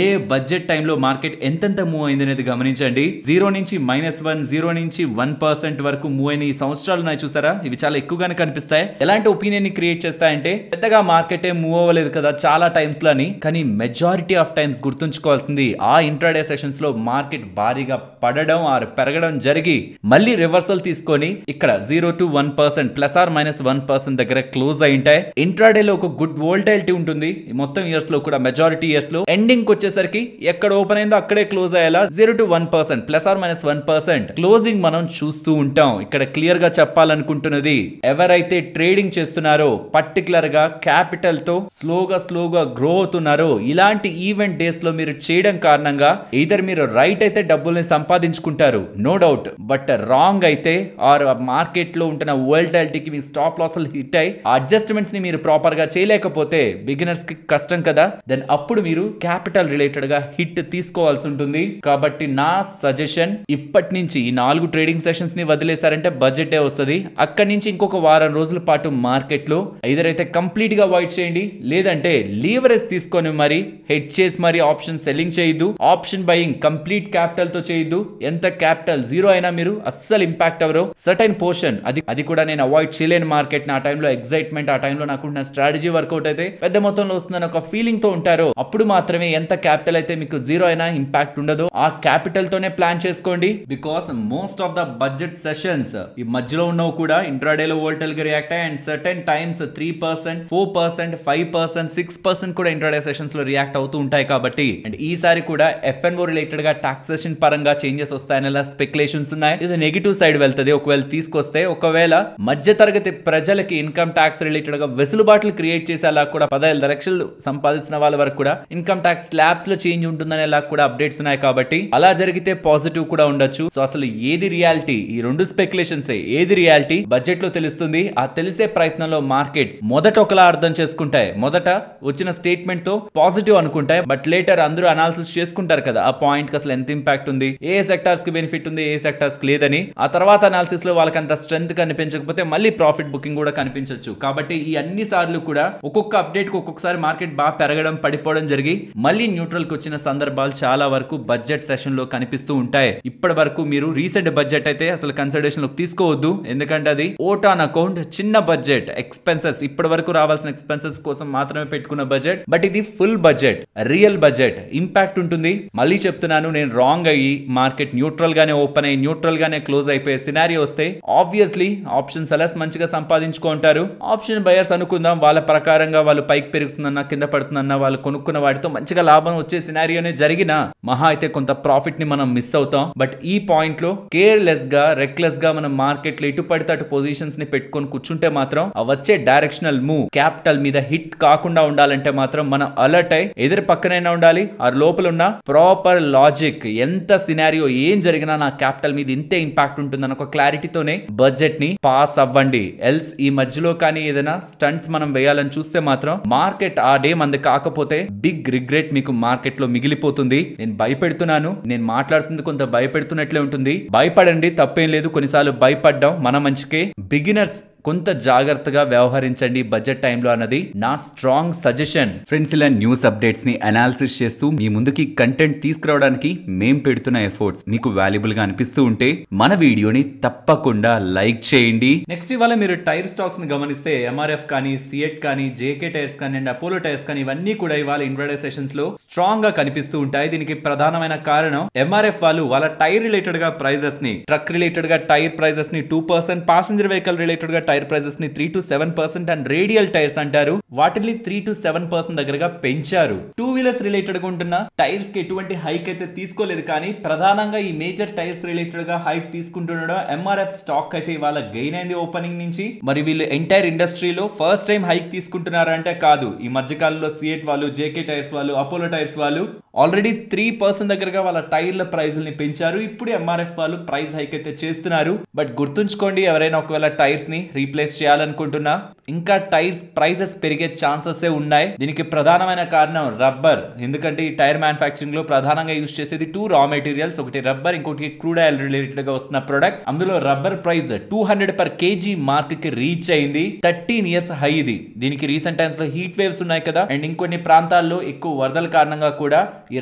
ఏ బడ్జెట్ టైంలో మార్కెట్ ఎంతెంత మూవ్ అయింది అనేది గమనించండి. 0 నుంచి -1, 0 నుంచి 1% వరకు మూవ్ అయిన ఈ సంవత్సరాలు ఉన్నాయి చూసారా, ఇవి చాలా ఎక్కువగానే కనిపిస్తాయి. ఎలాంటి ఒపీనియన్ ని క్రియేట్ చేస్తాయంటే పెద్దగా మార్కెట్ మూవ్ అవ్వలేదు కదా చాలా టైమ్స్ లో అని. కానీ మెజారిటీ ఆఫ్ టైమ్స్ గుర్తుంచుకోవాల్సింది, ఆ ఇంట్రాడే సెషన్స్ లో మార్కెట్ భారీగా పడడం ఆర్ పెరగడం జరిగి మళ్ళీ రివర్సల్ తీసుకొని ఇక్కడ 0 to 1% +or-1% దగ్గర క్లోజ్ అయి ఉంటాయి. ఇంట్రాడే లో ఒక గుడ్ వోల్టాలిటీ ఉంటుంది. మొత్తం ఇయర్స్ లో కూడా మెజారిటీ ఇయర్స్ లో ఎండింగ్ వచ్చేసరికి ఎక్కడ ఓపెన్ అయిందో అక్కడే క్లోజ్ అయ్యేలా 0 to 1% +or-1% క్లోజింగ్ మనం చూస్తూ ఉంటాం. ఇక్కడ క్లియర్ గా చెప్పాలనుకుంటున్నది, ఎవరైతే ట్రేడింగ్ చేస్తున్నారో పర్టికులర్ గా క్యాపిటల్ తో స్లోగా గ్రో అవుతున్నారో ఇలాంటి ఈవెంట్ డేస్ లో మీరు చేయడం కారణంగా either మీరు రైట్ అయితే డబ్బుల్ని సంపాదించుకుంటారు, నో డౌట్. బట్ రాంగ్ అయితే ఆర్ మార్కెట్ లో ఉంటున్న వోల్టాలిటీకి మీ స్టాప్ లాస్లు హిట్ అయ్యి అడ్జస్ట్మెంట్స్ ని మీరు ప్రాపర్ గా చేయలేకపోతే బిగినర్స్ కి కష్టం కదా. దెన్ అప్పుడు మీరు క్యాపిటల్ రిలేటెడ్ గా హిట్ తీసుకోవాల్సి ఉంటుంది. కాబట్టి నా సజెషన్, ఇప్పటి నుంచి ఈ 4 ట్రేడింగ్ సెషన్స్ ని వదిలేశారంటే బడ్జెట్ వస్తుంది. అక్కడి నుంచి ఇంకొక వారం రోజుల పాటు మార్కెట్ లో ఐదర్ అయితే కంప్లీట్ గా అవాయిడ్ చేయండి, లేదంటే లీవరేజ్ తీసుకొని మరి హెడ్ చేసి మరి ఆప్షన్ సెల్లింగ్ చేయొద్దు. ఆప్షన్ బయింగ్ కంప్లీట్ క్యాపిటల్ తో చేయొద్దు. ఎంత క్యాపిటల్ 0 అయినా మీరు అస్సలు ఇంపాక్ట్ అవ్వరు. సర్టైన్ పోర్షన్ అది కూడా నేను అవాయిడ్ చేయలేను మార్కెట్. ఆ టైంలో ఎగ్జైట్మెంట్, ఆ టైంలో నాకున్న స్ట్రాటజీ వర్కౌట్ అయితే పెద్ద మొత్తంలో వస్తుందని ఒక ఫీలింగ్ తో ఉంటారు. అప్పుడు మాత్రమే ఎంత క్యాపిటల్ అయితే మీకు 0 అయినా ఇంపాక్ట్ ఉండదు. ఆ క్యాపిటల్ తోనే ప్లాన్ చేసుకోండి. Because most of the budget sessions ఈ మధ్యలో ఉన్నవి కూడా ఇంట్రాడే లో వోల్టైల్ గా రియాక్ట్ అయ్యాయి. అండ్ సర్టెన్ టైమ్స్ 3%, 4%, 5%, 6% కూడా ఇంట్రాడే సెషన్స్ లో రియాక్ట్ అవుతూ ఉంటాయి. కాబట్టి అండ్ ఈసారి కూడా FNO రిలేటెడ్ గా టాక్సేషన్ పరంగా చేంజెస్ వస్తాయనేలా స్పెక్యులేషన్స్ ఉన్నాయి. ఇది నెగిటివ్ సైడ్ వెళ్తుంది ఒకవేళ తీసుకొస్తే. ఒకవేళ మధ్య తరగతి ప్రజలకి ఇన్కమ్ ట్యాక్స్ రిలేటెడ్ గా వెసులుబాట్లు క్రియేట్ చేసేలా కూడా 15 లక్షలు సంపాదిస్తున్న వాళ్ళ వరకు కూడా ఇన్కమ్ ట్యాక్స్ స్లాబ్స్ లో చేంజ్ ఉంటుందనేలా కూడా అప్డేట్స్ ఉన్నాయి. కాబట్టి అలా జరిగితే పాజిటివ్ కూడా ఉండొచ్చు. సో అసలు ఏది రియాలిటీ, ఈ 2 స్పెక్యులేషన్స్ ఏది రియాలిటీ బడ్జెట్ లో తెలుస్తుంది. ఆ తెలిసే ప్రయత్నంలో మార్కెట్స్ మొదట ఒకలా అర్థం చేసుకుంటాయి, మొదట వచ్చిన స్టేట్మెంట్ తో పాజిటివ్ అనుకుంటాయి. బట్ లేటర్ అందరూ అనాలిసిస్ చేసుకుంటారు కదా ఆ పాయింట్ కి అసలు ఎంత ఇంపాక్ట్ ఉంది, ఏ సెక్టార్స్ కి బెనిఫిట్ ఉంది, ఏ సెక్టార్స్ కి లేదని. ఆ తర్వాత అనాలిసిస్ లో వాళ్ళకి అంత స్ట్రెంత్ కనిపించకపోతే మళ్ళీ ప్రాఫిట్ బుకింగ్ కూడా కనిపించవచ్చు. కాబట్టి ఈ అన్ని సార్లు కూడా ఒక్కొక్క అప్డేట్ కి ఒక్కొక్కసారి మార్కెట్ బాగా పెరగడం పడిపోవడం జరిగి మళ్ళీ న్యూట్రల్ కి వచ్చిన సందర్భాలు చాలా వరకు బడ్జెట్ సెషన్ లో కనిపిస్తూ ఉంటాయి. ఇప్పటి వరకు మీరు రీసెంట్ బడ్జెట్ అయితే అసలు కన్సిడరేషన్ లోకి తీసుకోవద్దు. ఎందుకంటే అది ఓట్ ఆన్ అకౌంట్, చిన్న బడ్జెట్, ఎక్స్పెన్సెస్ ఇప్పటి వరకు రావాల్సిన ఎక్స్పెన్సెస్ కోసం మాత్రమే పెట్టుకున్న బడ్జెట్. బట్ ఇది full budget, real budget, impact ఉంటుంది. మళ్ళీ చెప్తున్నాను, నేను రాంగ్ అయ్యి మార్కెట్ న్యూట్రల్ గానే ఓపెన్ అయ్యి న్యూట్రల్ గానే క్లోజ్ అయిపోయే సినారియో వస్తే ఆబ్వియస్లీ ఆప్షన్ సెలర్స్ మంచిగా సంపాదించుకుంటారు. ఆప్షన్ బయర్స్ అనుకుందాం వాళ్ళ ప్రకారంగా వాళ్ళు పైకి పెరుగుతుందన్నా కింద పడుతుందన్నా వాళ్ళు కొనుక్కున్న వాటితో మంచిగా లాభం వచ్చే సినారియోనే జరిగినా మహా అయితే కొంత ప్రాఫిట్ ని మనం మిస్ అవుతాం. బట్ ఈ పాయింట్ లో కేర్లెస్ గా, రెక్లెస్ గా మనం మార్కెట్ లో ఇటు పడితే అటు పొజిషన్స్ ని పెట్టుకొని కూర్చుంటే మాత్రం ఆ వచ్చే డైరెక్షనల్ మూవ్ క్యాపిటల్ మీద హిట్ కాకుండా ఉండాలంటే మాత్రం మనం అలర్ట్ అయి ఎదురు పక్కనైనా ఉండాలి. ఆ లోపల ఉన్న ప్రాపర్ లాజిక్, ఎంత సినారియో ఏం జరిగినా నా క్యాపిటల్ మీద ఇంతే ఇంపాక్ట్ ఉంటుందని ఒక క్లారిటీతోనే బడ్జెట్ ని పాస్ అవ్వండి. ఎల్స్ ఈ మధ్యలో కానీ ఏదైనా స్టంట్స్ మనం వేయాలని చూస్తే మాత్రం మార్కెట్ ఆ డే మంది కాకపోతే బిగ్ రిగ్రెట్ మీకు మార్కెట్ లో మిగిలిపోతుంది. నేను భయపెడుతున్నాను, నేను మాట్లాడుతుంది కొంత భయపెడుతున్నట్లే ఉంటుంది. భయపడండి, తప్పేం లేదు. కొన్నిసార్లు భయపడ్డాం మన మంచికే. బిగినర్స్ కొంత జాగ్రత్తగా వ్యవహరించండి బడ్జెట్ టైంలో అన్నది నా స్ట్రాంగ్ సజెషన్. ఫ్రెండ్స్, ఇలా న్యూస్ అప్డేట్స్ ని అనాలిసిస్ చేస్తూ మీ ముందుకి కంటెంట్ తీసుకురావడానికి మేం పెడుతున్న ఎఫర్ట్స్ మీకు వాల్యుబుల్ గా అనిపిస్తూ ఉంటే మన వీడియోని తప్పకుండా లైక్ చేయండి. నెక్స్ట్ ఇవాళ మీరు టైర్ స్టాక్స్ ని గమనిస్తే MRF కానీ, సిఎట్ కానీ, JK టైర్స్ కానీ అండ్ అపోలో టైర్స్ కానీ ఇవన్నీ కూడా ఇవాళ ఇంట్రాడే సెషన్స్ లో స్ట్రాంగ్ గా కనిపిస్తూ ఉంటాయి. దీనికి ప్రధానమైన కారణం MRF వాళ్ళు వాళ్ళ టైర్ రిలేటెడ్ గా ప్రైజెస్ ని, ట్రక్ రిలేటెడ్ గా టైర్ ప్రైజెస్ ని 2%, ప్యాసింజర్ వెహికల్ రిలేటెడ్ గా టైర్ ప్రైజెస్ ని 3 to 7% అండ్ రేడియల్ టైర్స్ అంటారు వాటిని 3 to 7% దగ్గరగా పెంచారు. టూ వీలర్స్ రిలేటెడ్ గా ఉంటున్న టైర్స్ కి ఎటువంటి హైక్ అయితే తీసుకోలేదు, కానీ ప్రధానంగా ఈ మేజర్ టైర్స్ రిలేటెడ్ గా హైక్ తీసుకుంటుండడం ఎంఆర్ఎఫ్ స్టాక్ అయితే ఇవాళ గెయిన్ అయింది ఓపెనింగ్ నుంచి. మరి వీళ్ళు ఎంటైర్ ఇండస్ట్రీలో ఫస్ట్ టైం హైక్ తీసుకుంటున్నారంటే కాదు, ఈ మధ్య కాలంలో సిఎట్ వాళ్ళు, జేకే టైర్స్ వాళ్ళు, అపోలో టైర్స్ వాళ్ళు ఆల్రెడీ 3% దగ్గరగా వాళ్ళ టైర్ల ప్రైజుల్ని పెంచారు. ఇప్పుడు ఎంఆర్ఎఫ్ వాళ్ళు ప్రైస్ హైక్ అయితే చేస్తున్నారు. బట్ గుర్తుంచుకోండి, ఎవరైనా ఒకవేళ టైర్స్ ని రీప్లేస్ చేయాలనుకుంటున్నా ఇంకా టైర్స్ ప్రైజెస్ పెరిగే ఛాన్సెస్ ఉన్నాయి. దీనికి ప్రధానమైన కారణం రబ్బర్. ఎందుకంటే ఈ టైర్ మ్యానుఫ్యాక్చరింగ్ లో ప్రధానంగా యూజ్ చేసేది 2 రా మెటీరియల్స్, ఒకటి రబ్బర్, ఇంకోటి క్రూడ్ ఆయిల్ రిలేటెడ్ గా వస్తున్న ప్రొడక్ట్స్. అందులో rubber price 200 per kg mark కి రీచ్ అయింది. 13 years హై ఇది. దీనికి రీసెంట్ టైమ్స్ లో హీట్ వేవ్స్ ఉన్నాయి కదా, అండ్ ఇంకొన్ని ప్రాంతాల్లో ఎక్కువ వరదల కారణంగా కూడా ఈ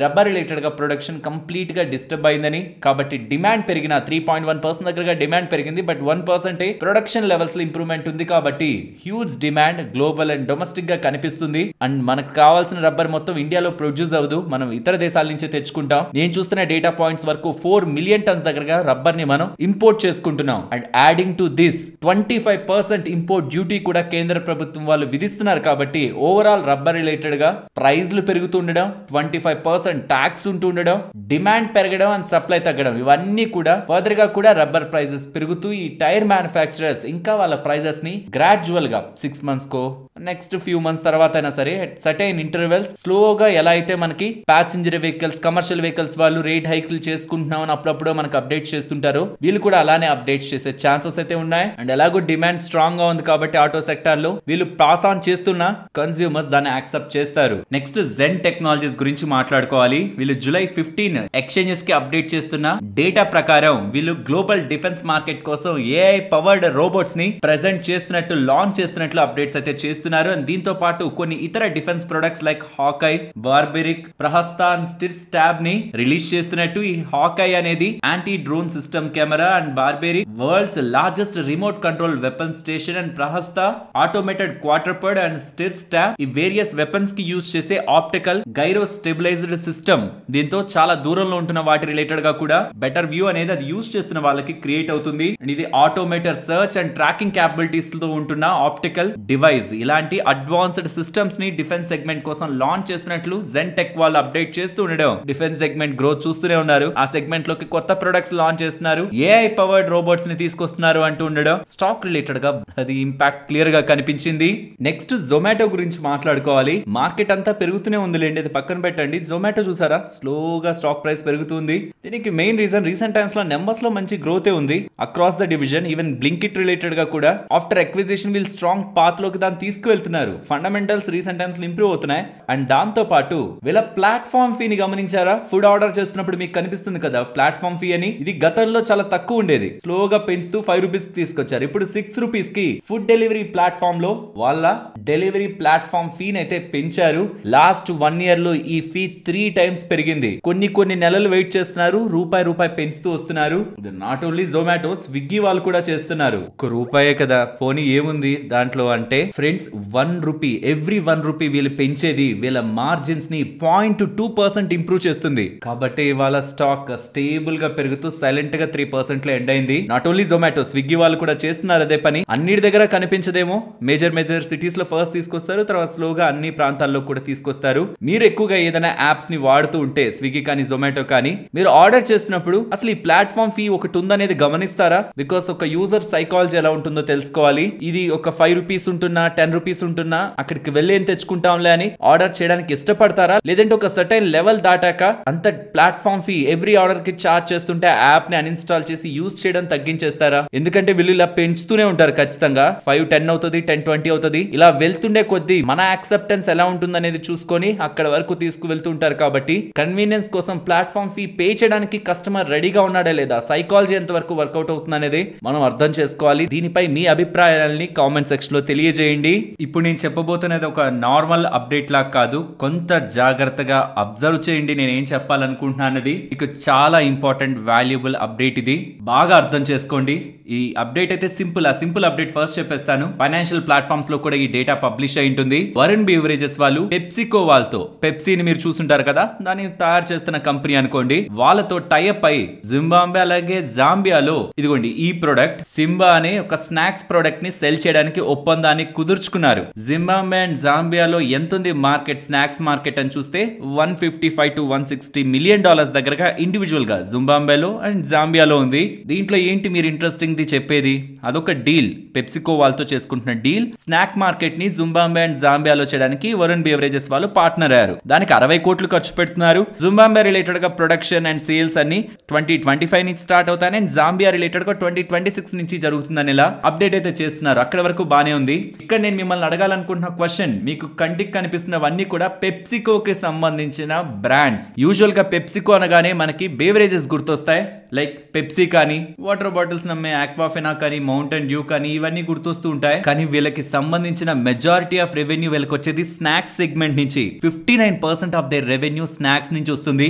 రబ్బర్ రిలేటెడ్ గా ప్రొడక్షన్ కంప్లీట్ గా డిస్టర్బ్ అయిందని, కాబట్టి డిమాండ్ పెరిగిన 3.1% దగ్గరగా డిమాండ్ పెరిగింది. బట్ 1% ప్రొడక్షన్ లెవెల్స్ లో ఇంప్రూవ్మెంట్ ఉంది, కాబట్టి huge demand global and domestic గా కనిపిస్తుంది. అండ్ మనకు కావాల్సిన రబ్బర్ మొత్తం ఇండియాలో ప్రొడ్యూస్ అవ్వదు, మనం ఇతర దేశాల నుంచే తెచ్చుకుంటాం. నేను చూస్తున్న డేటా పాయింట్స్ వరకు 4 million tons దగ్గరగా రబ్బర్ ని మనం ఇంపోర్ట్ చేసుకుంటున్నాం. And adding to this 25% import duty కూడా కేంద్ర ప్రభుత్వం వాళ్ళు విధిస్తున్నారు. కాబట్టి ఓవరాల్ రబ్బర్ రిలేటెడ్ గా ప్రైజ్లు పెరుగుతుండడం, 25% ట్యాక్స్ ఉంటుండడం, డిమాండ్ పెరగడం అండ్ సప్లై తగ్గడం, ఇవన్నీ కూడా ఫర్దర్ గా కూడా రబ్బర్ ప్రైజెస్ పెరుగుతూ ఈ టైర్ మ్యానుఫ్యాక్చరర్స్ ఇంకా వాళ్ళ ప్రైజెస్ ని గ్రాడ్యువల్ గా 6 months కో నెక్స్ట్ ఫ్యూ మంత్స్ తర్వాత అయినా సరే సర్టైన్ ఇంటర్వెల్స్ స్లోగా ఎలా అయితే మనకి ప్యాసింజర్ వెహికల్స్, కమర్షియల్ వెహికల్స్ వాళ్ళు రేట్ హైక్లు చేసుకుంటున్నాం అని అప్పుడప్పుడు మనకు అప్డేట్ చేస్తుంటారు, వీళ్ళు కూడా అలానే అప్డేట్ చేసే ఛాన్సెస్ అయితే ఉన్నాయి. అండ్ ఎలాగో డిమాండ్ స్ట్రాంగ్ గా ఉంది కాబట్టి ఆటో సెక్టార్ లో వీళ్ళు పాస్ ఆన్ చేస్తున్న కన్స్యూమర్స్ దాన్ని యాక్సెప్ట్ చేస్తారు. నెక్స్ట్ జెన్ టెక్నాలజీస్ గురించి మాట్లాడుకోవాలి. వీళ్ళు July 15 ఎక్స్చేంజెస్ కి అప్డేట్ చేస్తున్న డేటా ప్రకారం వీళ్ళు గ్లోబల్ డిఫెన్స్ మార్కెట్ కోసం ఏఐ పవర్డ్ రోబోట్స్ ని ప్రెజెంట్ చేస్తున్నట్టు, లాంచ్ చేస్తున్నట్లు అప్డేట్స్ అయితే చేస్తున్నారు. అండ్ దీంతో పాటు కొన్ని ఇతర defence products like Hawkeye, Barbarik, Prahasta and Sthir stab ని రిలీజ్ చేస్తున్నట్టు. ఈ హాకై అనేది anti drone system camera, and Barbarik world's largest remote control weapon station, and Prahasta automated quadruped, and Sthir stab ఈ వేరియస్ వెపన్స్ కి యూజ్ చేసే ఆప్టికల్ గైరో స్టెబిలైజ్డ్ సిస్టమ్. దీంతో చాలా దూరంలో ఉంటున్న వాటి రిలేటెడ్ గా కూడా బెటర్ వ్యూ అనేది అది యూజ్ చేస్తున్న వాళ్ళకి క్రియేట్ అవుతుంది. అండ్ ఇది automated search and tracking capabilities తో ఉంటున్న ఆప్టికల్ డివైస్. ఇలాంటి అడ్వాన్స్డ్ సిస్టమ్స్ ని డిఫెన్స్ సెగ్మెంట్ కోసం లాంచ్ చేస్తున్నట్లు జెన్ టెక్ వాళ్ళు అప్డేట్ చేస్తూ ఉండడం, డిఫెన్స్ సెగ్మెంట్ గ్రోత్ చూస్తూనే ఉన్నారు. ఆ సెగ్మెంట్ లోకి కొత్త ప్రొడక్ట్స్ లాంచ్ చేస్తున్నారు, ఏఐ పవర్డ్ రోబోట్స్ ని తీసుకొస్తున్నారు అంటూ ఉండడం స్టాక్ రిలేటెడ్ గా అది ఇంపాక్ట్ క్లియర్ గా కనిపించింది. నెక్స్ట్ జొమాటో గురించి మాట్లాడుకోవాలి. మార్కెట్ అంతా పెరుగుతూనే ఉందిలేండి, అది పక్కన పెట్టండి. జొమాటో చూసారా స్లోగా స్టాక్ ప్రైస్ పెరుగుతుంది. దీనికి మెయిన్ రీజన్ రీసెంట్ టైమ్స్ లో నెంబర్స్ లో మంచి గ్రోత్ ఉంది across the division. Even Blinkit related గా కూడా ఆఫ్టర్ అక్విజిషన్ వీళ్ళు స్ట్రాంగ్ పాత్ లోకి దాన్ని తీసుకువెళ్తున్నారు. ఫండమెంటల్స్ రీసెంట్ టైమ్స్ లో ఇంప్రూవ్ అవుతున్నాయి. అండ్ దాంతో పాటు వీళ్ళ ప్లాట్ఫామ్ ఫీని గమనించారా? ఫుడ్ ఆర్డర్ చేస్తున్నప్పుడు మీకు కనిపిస్తుంది కదా ప్లాట్ఫామ్ ఫీ అని. ఇది గతంలో చాలా తక్కువ ఉండేది, స్లోగా పెంచుతూ 5 rupees కి తీసుకొచ్చారు. ఇప్పుడు 6 rupees కి ఫుడ్ డెలివరీ ప్లాట్ఫామ్ లో వాళ్ళ డెలివరీ ప్లాట్ఫామ్ ఫీని అయితే పెంచారు. లాస్ట్ 1 year లో ఈ ఫీ 3 times పెరిగింది. కొన్ని నెలలు వెయిట్ చేస్తున్నారు, రూపాయి పెంచుతూ వస్తున్నారు. నాట్ ఓన్లీ జొమాటో, స్విగ్గీ వాళ్ళు కూడా చేస్తున్నారు. ₹1 కదా పోనీ ఏముంది దాంట్లో అంటే ఫ్రెండ్స్, 1 rupee ఎవ్రీ 1 rupee వీళ్ళు పెంచేది వీళ్ళ మార్జిన్స్ ని 0.2% ఇంప్రూవ్ చేస్తుంది. కాబట్టి వాళ్ళ స్టాక్ స్టేబుల్ గా పెరుగుతూ సైలెంట్ గా 3% లో ఎండ్ అయింది. నాట్ ఓన్లీ జొమాటో, స్విగ్గీ వాళ్ళు కూడా చేస్తున్నారు అదే పని. అన్నిటి దగ్గర కనిపించదేమో, మేజర్ సిటీస్ లో ఫస్ట్ తీసుకొస్తారు, తర్వాత స్లోగా అన్ని ప్రాంతాల్లో కూడా తీసుకొస్తారు. మీరు ఎక్కువగా ఏదైనా యాప్స్ ని వాడుతూ ఉంటే స్విగ్గీ కానీ జొమాటో కానీ, మీరు ఆర్డర్ చేస్తున్నప్పుడు అసలు ఈ ప్లాట్ఫామ్ ఫీ ఒకటి ఉందనేది గమనిస్తారా? బికాస్ ఒక యూజర్ సైకాలజీ ఎలా ఉంటుందో తెలుసుకోవాలి. ఇది ఒక 5 rupees ఉంటున్నా 10 rupees ఉంటున్నా అక్కడికి వెళ్ళి ఏం తెచ్చుకుంటాంలే అని ఆర్డర్ చేయడానికి ఇష్టపడతారా? లేదంటే ఒక సర్టైన్ లెవెల్ దాటాక అంత ప్లాట్ఫామ్ ఫీ ఎవ్రీ ఆర్డర్ కి చార్జ్ చేస్తుంటే యాప్ ని అన్ఇన్స్టాల్ చేసి యూజ్ చేయడం తగ్గించేస్తారా? ఎందుకంటే వీళ్ళు ఇలా పెంచుతూనే ఉంటారు ఖచ్చితంగా. 5-10 అవుతుంది, 10-20 అవుతుంది. ఇలా వెళ్తుండే కొద్దీ మన యాక్సెప్టెన్స్ ఎలా ఉంటుంది అనేది చూసుకొని అక్కడ వరకు తీసుకువెళ్తుంటారు. కాబట్టి కన్వీనియన్స్ కోసం ప్లాట్ఫామ్ ఫీ పే చేయడానికి కస్టమర్ రెడీగా ఉన్నాడా లేదా, సైకాలజీ ఎంత వరకు వర్కౌట్ అవుతుంది అనేది మనం అర్థం చేసుకోవాలి. దీనిపై మీ అభిప్రాయాలని కామెంట్ సెక్షన్ లో తెలియజేయండి. ఇప్పుడు నేను చెప్పబోతున్నది ఒక నార్మల్ అప్డేట్ లాగా కాదు, కొంత జాగ్రత్తగా అబ్జర్వ్ చేయండి నేను ఏం చెప్పాలనుకుంటున్నానది. మీకు చాలా ఇంపార్టెంట్ వాల్యుబుల్ అప్డేట్ ఇది, బాగా అర్థం చేసుకోండి. ఈ అప్డేట్ అయితే సింపుల్ అప్డేట్ ఫస్ట్ చెప్పేస్తాను. ఫైనాన్షియల్ ప్లాట్ఫామ్స్ లో కూడా ఈ డేటా పబ్లిష్ అయి ఉంటుంది. వరుణ్ బీవరేజెస్ వాళ్ళు పెప్సికో వాళ్ళతో, పెప్సీని మీరు చూసుంటారు కదా, దాన్ని తయారు చేస్తున్న కంపెనీ అనుకోండి, వాళ్ళతో టైఅప్ అయి జింబాబ్వే అలాగే జాంబియాలో ఇదిగోండి ఈ ప్రొడక్ట్ సింబా అనే ఒక స్నాక్ స్నాక్స్ ప్రొడక్ట్ ని సెల్ చేయడానికి ఒప్పందాన్ని కుదుర్చుకున్నారు. జింబాబ్వే అండ్ జాంబియాలో ఎంతుంది మార్కెట్, స్నాక్స్ మార్కెట్ అని చూస్తే $155 to $160 మిలియన్ దగ్గరగా ఇండివిజువల్ గా జింబాబ్వేలో అండ్ జాంబియాలో ఉంది. దీంట్లో ఏంటి మీరు ఇంట్రెస్టింగ్ ది చెప్పేది, అదొక డీల్, పెప్సికో వాళ్ళతో చేసుకుంటున్న డీల్. స్నాక్ మార్కెట్ ని జింబాబ్వే అండ్ జాంబియాలో చేయడానికి వరుణ్ బెవరేజెస్ వాళ్ళు పార్ట్నర్ అయ్యారు. దానికి 60 కోట్లు ఖర్చు పెడుతున్నారు. జింబాబ్వే రిలేటెడ్ గా ప్రొడక్షన్ అండ్ సేల్స్ అన్ని 2025 నుంచి స్టార్ట్ అవుతాయి అండ్ జాంబియా రిలేటెడ్ గా 2026 నుంచి జరుగుతుందని ఇలా అప్డేట్ అయితే చేస్తున్నారు. అక్కడ వరకు బానే ఉంది. ఇక్కడ నేను మిమ్మల్ని అడగాలనుకుంటున్న క్వశ్చన్, మీకు కంటికి కనిపిస్తున్నవన్నీ కూడా పెప్సికోకి సంబంధించిన బ్రాండ్స్. యూజువల్ గా పెప్సికో అనగానే మనకి బేవరేజెస్ గుర్తొస్తాయి, లైక్ పెప్సీ కానీ, వాటర్ బాటిల్స్ నమ్మే ఆక్వాఫెనా కానీ, మౌంటైన్ డ్యూ కానీ, ఇవన్నీ గుర్తొస్తూ ఉంటాయి. కానీ వీళ్ళకి సంబంధించిన మెజారిటీ ఆఫ్ రెవెన్యూ వీళ్ళకి వచ్చేది స్నాక్స్ సెగ్మెంట్ నుంచి. 59% ఆఫ్ దేర్ రెవెన్యూ స్నాక్స్ నుంచి వస్తుంది.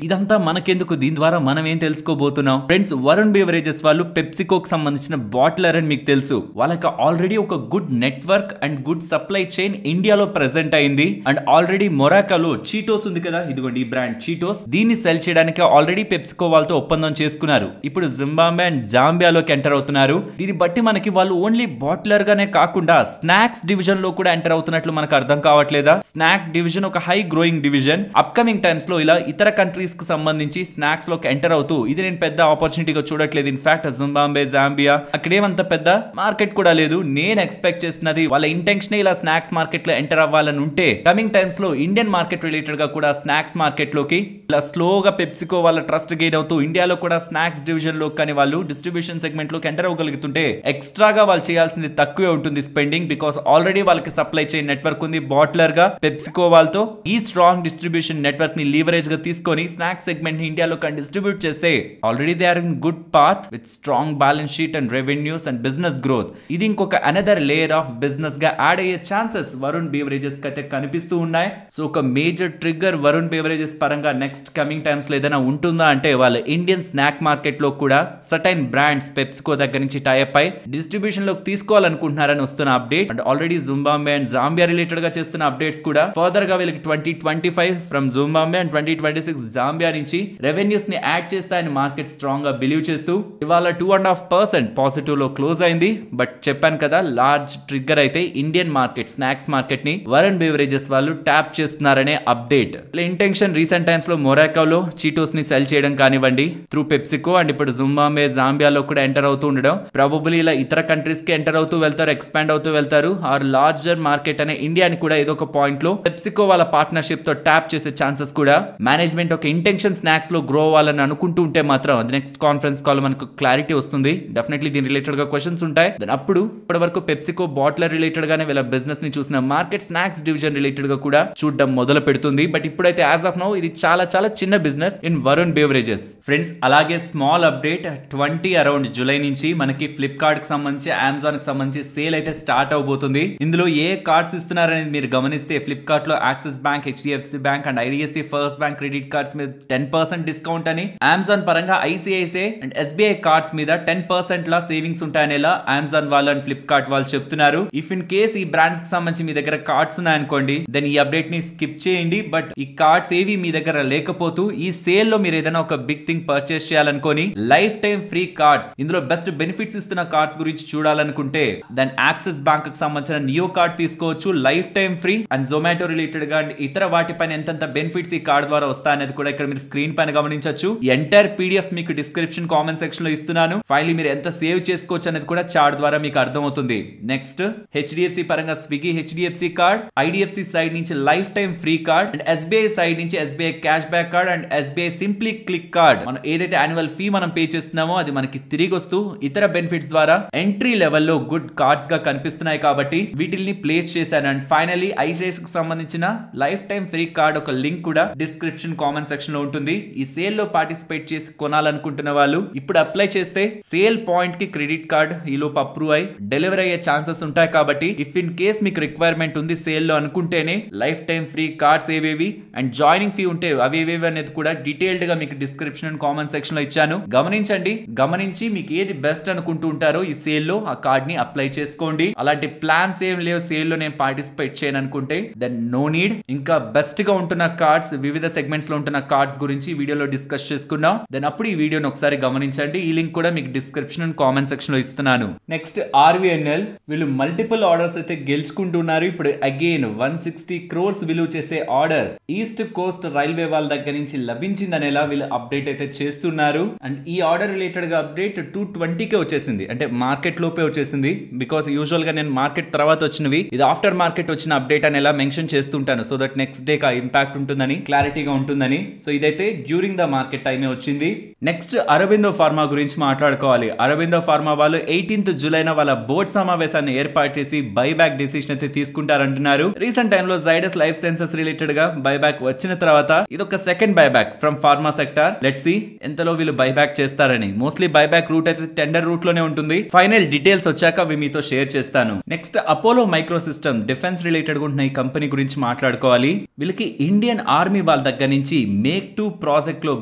ఇదంతా మనకెందుకు, దీని ద్వారా మనం ఏం తెలుసుకోబోతున్నాం ఫ్రెండ్స్? వరుణ్ బెవరేజెస్ వాళ్ళు పెప్సికోకి సంబంధించిన బాటిలర్ అని మీకు తెలుసు. వాళ్ళకి ఆల్రెడీ ఒక good network and good supply chain ఇండియాలో ప్రెసెంట్ అయింది. అండ్ ఆల్రెడీ మొరాకోలో చీటోస్ ఉంది కదా, ఇదిగోండి ఈ బ్రాండ్ చీటోస్, దీన్ని సెల్ చేయడానికి ఆల్రెడీ పెప్సికో వాళ్ళతో ఒప్పందం చేసుకున్నారు. ఇప్పుడు జింబాబ్వే అండ్ జాంబియాలోకి ఎంటర్ అవుతున్నారు. దీన్ని బట్టి మనకి వాళ్ళు ఓన్లీ బాటిలర్ గానే కాకుండా స్నాక్స్ డివిజన్ లో కూడా ఎంటర్ అవుతున్నట్లు మనకు అర్థం కావట్లేదా? స్నాక్ డివిజన్ ఒక high growing division. Upcoming times లో ఇలా ఇతర కంట్రీస్ కి సంబంధించి స్నాక్స్ లోకి ఎంటర్ అవుతూ, ఇది నేను పెద్ద ఆపర్చునిటీగా చూడట్లేదు. ఇన్ఫాక్ట్ జింబాబ్వే, జాంబియా అక్కడేమంత పెద్ద మార్కెట్ కూడా లేదు. నేను ఎక్స్పెక్ట్ చేస్తున్నది వాళ్ళ ఇంటెన్షన్ ఇలా స్నాక్స్ మార్కెట్ లో ఎంటర్ అవ్వాలని ఉంటే కమింగ్ టైమ్స్ లో ఇండియన్ మార్కెట్ రిలేటెడ్ గా కూడా స్నాక్స్ మార్కెట్ లోకి ఇలా స్లోగా పెప్సికో వాళ్ళ ట్రస్ట్ గెయిన్ అవుతూ ఇండియాలో కూడా స్నాక్స్ డివిజన్ లో కానీ వాళ్ళు డిస్ట్రిబ్యూషన్ సెగ్మెంట్ లోకి ఎంటర్ అవ్వగలుగుతుంటే ఎక్స్ట్రాగా వాళ్ళు చేయాల్సింది తక్కువే ఉంటుంది స్పెండింగ్, బికాస్ ఆల్రెడీ వాళ్ళకి సప్లై చైన్ నెట్వర్క్ ఉంది బాటిలర్ గా పెప్సికో వాళ్ళతో. ఈ స్ట్రాంగ్ డిస్ట్రిబ్యూషన్ నెట్వర్క్ ని లీవరేజ్ గా తీసుకొని స్నాక్స్ సెగ్మెంట్ ని ఇండియాలో డిస్ట్రిబ్యూట్ చేస్తే already they are in good path with strong balance sheet and revenues and business growth. ఇది ఇంకొక అనదర్ లేయర్ ఆఫ్ బిజినెస్ గా యాడ్ అయ్యే ఛాన్సెస్ వరుణ్ బెవరేజెస్ కి అయితే కనిపిస్తూ ఉన్నాయి. సో ఒక మేజర్ ట్రిగ్గర్ వరుణ్ బెవరేజెస్ పరంగా నెక్స్ట్ కమింగ్ టైమ్స్ లో ఏదైనా ఉంటుందా అంటే, వాళ్ళ ఇండియన్ స్నాక్ మార్కెట్ లో కూడా సర్టైన్ బ్రాండ్స్ పెప్సికో దగ్గర నుంచి టైఅప్ అయి డిస్ట్రిబ్యూషన్ లోకి తీసుకోవాలనుకుంటున్నారని వస్తున్న update. And already Zimbabwe and Zambia related గా చేస్తున్న అప్డేట్స్ కూడా ఫర్దర్ గా వీళ్ళకి 2025 ఫ్రమ్ జింబాబ్వే అండ్ 2026 జాంబియా నుంచి రెవెన్యూస్ ని యాడ్ చేస్తాయని మార్కెట్ స్ట్రాంగ్ గా బిలీవ్ చేస్తూ ఇవాళ 2.5% పాజిటివ్ లో క్లోజ్ అయింది. బట్ చెప్పాను కదా, లార్జ్ ట్రిగ్గర్ అయితే ఇండియన్ మార్కెట్ స్నాక్స్ మార్కెట్ ని వరుణ్ బెవరేజెస్ వాళ్ళు ట్యాప్ చేస్తున్నారనే అప్డేట్. ఇంటెన్షన్ రీసెంట్ టైమ్స్ లో మొరాకోలో చీటోస్ ని సెల్ చేయడం కానివ్వండి త్రూ పెప్సికో, అండ్ ఇప్పుడు జింబాబ్వే, జాంబియాలో కూడా ఎంటర్ అవుతూ ఉండడం, ప్రాబబ్లీ ఇలా ఇతర కంట్రీస్ కి ఎంటర్ అవుతూ వెళ్తారు, ఎక్స్పాండ్ అవుతూ వెళ్తారు. ఆర్ లార్జర్ మార్కెట్ అనే ఇండియాని కూడా ఏదో ఒక పాయింట్ లో పెప్సికో వాళ్ళ పార్ట్నర్షిప్ తో ట్యాప్ చేసే ఛాన్సెస్ కూడా మేనేజ్మెంట్ ఒక ఇంటెన్షన్ స్నాక్స్ లో గ్రో అవ్వాలని అనుకుంటూ ఉంటే మాత్రం అది నెక్స్ట్ కాన్ఫరెన్స్ కాల్ మనకు క్లారిటీ వస్తుంది. డెఫినెట్లీ దీని రిలేటెడ్ గా క్వశ్చన్స్ ఉంటాయి. అప్పుడు ఇప్పటి వరకు పెప్సికో బాటిలర్ రిలేటెడ్ గానే వీళ్ళ బిజినెస్ ని చూసిన మార్కెట్ స్నాక్స్ డివిజన్ రిలేటెడ్ గా కూడా చూడడం మొదలు పెడుతుంది. బట్ ఇప్పుడైతే యాజ్ ఆఫ్ నౌ ఇది చాలా చాలా చిన్న business in Varun beverages friends. అలాగే స్మాల్ అప్డేట్, 20 అరౌండ్ జూలై నుంచి మనకి ఫ్లిప్కార్ట్ కి సంబంధించి, అమెజాన్ కి సంబంధించి సేల్ అయితే స్టార్ట్ అవబోతుంది. ఇందులో ఏ కార్డ్స్ ఇస్తున్నారనేది మీరు గమనిస్తే ఫ్లిప్కార్ట్ లో axis bank, HDFC bank and IDFC first bank credit cards మీద 10% డిస్కౌంట్ అని, అమెజాన్ పరంగా ఐసిఐసిఐ అండ్ ఎస్బీఐ కార్డ్స్ మీద 10% లా సేవింగ్స్ ఉంటాయని అమెజాన్ వాళ్ళు అండ్ ఫ్లిప్కార్ట్ వాళ్ళు చెప్తున్నారు. ఇఫ్ ఇన్ కేస్ ఈ బ్రాండ్స్ కి సంబంధించి మీ దగ్గర కార్డ్స్ ఉన్నాయనుకోండి, దెన్ ఈ అప్డేట్ ని స్కిప్ చేయండి. బట్ ఈ కార్డ్స్ ఏవి మీ దగ్గర లేకపోతూ ఈ సేల్ లో మీరు ఏదైనా ఒక బిగ్ థింగ్ పర్చేస్ చేయాలనుకోని లైఫ్ టైం ఫ్రీ కార్డ్స్, ఇందులో బెస్ట్ బెనిఫిట్స్ ఇస్తున్న కార్డ్స్ గురించి చూడాలనుకుంటే దెన్ యాక్సిస్ బ్యాంక్ కి సంబంధించిన నియో కార్డ్ తీసుకోవచ్చు, life time free. And Zomato related గా అండ్ ఇతర వాటిపైన ఎంతెంత బెనిఫిట్స్ ఈ కార్డ్ ద్వారా వస్తాయనేది కూడా ఇక్కడ మీరు స్క్రీన్ పైన గమనించవచ్చు. ఎంటైర్ పీడిఎఫ్ మీకు డిస్క్రిప్షన్ కామెంట్ సెక్షన్ లో ఇస్తున్నాను. ఫైనల్లీ మీరు ఎంత సేవ్ చేసుకోవచ్చు అనేది కూడా చార్ట్ ద్వారా మీకు అర్థం అవుతుంది. నెక్స్ట్ హెచ్డిఎఫ్సి పరంగా Swiggy HDFC card, IDFC side నుంచి life time free card, and SBI side నుంచి SBI cash back card and SBI simply click card. మనం ఏదైతే యాన్యువల్ ఫీ మనం పే చేస్తున్నామో అది మనకి తిరిగి వస్తూ ఇతర బెనిఫిట్స్ ద్వారా ఎంట్రీ లెవెల్లో గుడ్ కార్డ్స్ గా కనిపిస్తున్నాయి కాబట్టి వీటిని ప్లేస్ చేశాను. అండ్ ఫైనల్లీ ఐసిఐసిఐ కి సంబంధించిన లైఫ్ టైం ఫ్రీ కార్డ్ ఒక లింక్ కూడా డిస్క్రిప్షన్ కామెంట్ సెక్షన్ లో ఉంటుంది. ఈ సేల్ లో పార్టిసిపేట్ చేసి కొనాలనుకుంటున్న వాళ్ళు ఇప్పుడు అప్లై చేస్తే సేల్ పాయింట్ కి క్రెడిట్ కార్డ్ ఈ లోపు అప్రూవ్ అయి డెలివరీ అయ్యే ఛాన్సెస్ ఉంటాయి. కాబట్టి ఇఫ్ ఇన్ కేస్ మీకు రిక్వైర్మెంట్ ఉంది సేల్ లో అనుకుంటేనే లైఫ్ టైం ఫ్రీ కార్డ్స్ ఏవేవి అండ్ జాయినింగ్ ఫీ ఉంటే అవేవేవి అనేది కూడా డీటెయిల్డ్ గా మీకు డిస్క్రిప్షన్ అండ్ కామెంట్ సెక్షన్ లో ఇచ్చాను. ఇచ్చాను, గమనించండి. గమనించి మీకు ఏది బెస్ట్ అనుకుంటూ ఉంటారో ఈ సేల్ లో ఆ కార్డ్ ని అప్లై చేసుకోండి. అలాంటి ప్లాన్స్ ఏం లేవు సేల్ లో నేను పార్టిసిపేట్ చేయను అనుకుంటే దెన్ నో నీడ్. ఇంకా బెస్ట్ గా ఉంటున్న కార్డ్స్, వివిధ సెగ్మెంట్స్ లో ఉంటున్న కార్డ్స్ గురించి వీడియోలో డిస్కస్ చేసుకున్నాం. దెన్ అప్పుడు ఈ వీడియోని ఒకసారి గమనించండి. ఈ లింక్ కూడా మీకు డిస్క్రిప్షన్ అండ్ కామెంట్ సెక్షన్ లో ఇస్తున్నాను. నెక్స్ట్ RVNL వీళ్ళు మల్టిపుల్ ఆర్డర్స్ అయితే గెలుచుకుంటున్నారు. ఇప్పుడు అగైన్ 160 crores విలువ చేసే ఆర్డర్ ఈస్ట్ కోస్ట్ రైల్వే వాళ్ళ దగ్గర నుంచి లభించిందనేలా వీళ్ళు అప్డేట్ అయితే చేస్తున్నారు. అండ్ ఈ ఆర్డర్ రిలేటెడ్ గా అప్డేట్ 220కే వచ్చేసింది, అంటే మార్కెట్ లోపే వచ్చేసింది. బికాస్ యూజువల్ గా నేను మార్కెట్ తర్వాత వచ్చినవి, ఇది ఆఫ్టర్ మార్కెట్ వచ్చిన అప్డేట్ అని ఎలా మెన్షన్ చేస్తుంటాను, సో దట్ నెక్స్ట్ డే కా ఇంపాక్ట్ ఉంటుందని, క్లారిటీగా ఉంటుందని. సో ఇదైతే డ్యూరింగ్ ద మార్కెట్ టైమే వచ్చింది. నెక్స్ట్ అరబిందో ఫార్మా గురించి మాట్లాడుకోవాలి. అరబిందో ఫార్మా వాళ్ళు 18th జూలైన వాళ్ళ బోర్డు సమావేశాన్ని ఏర్పాటు చేసి బైబ్యాక్ డిసిషన్ అయితే తీసుకుంటారంటున్నారు. రీసెంట్ టైమ్ లో జైడస్ లైఫ్ సైన్సెస్ రిలేటెడ్ గా బైబ్యాక్ వచ్చిన తర్వాత ఇది ఒక second buyback from pharma sector. Let's see ఎంతలో వీళ్ళు బైబ్యాక్ చేస్తారని. మోస్ట్లీ బైబ్యాక్ రూట్ అయితే టెండర్ రూట్ లోనే ఉంటుంది. ఫైనల్ డీటెయిల్స్ వచ్చాక అవి మీతో షేర్ చేస్తాను. Next Apollo micro system defence related గా ఉంటున్న ఈ కంపెనీ గురించి మాట్లాడుకోవాలి. వీళ్ళకి ఇండియన్ ఆర్మీ వాళ్ళ దగ్గర నుంచి మేక్ 2 ప్రాజెక్ట్ లో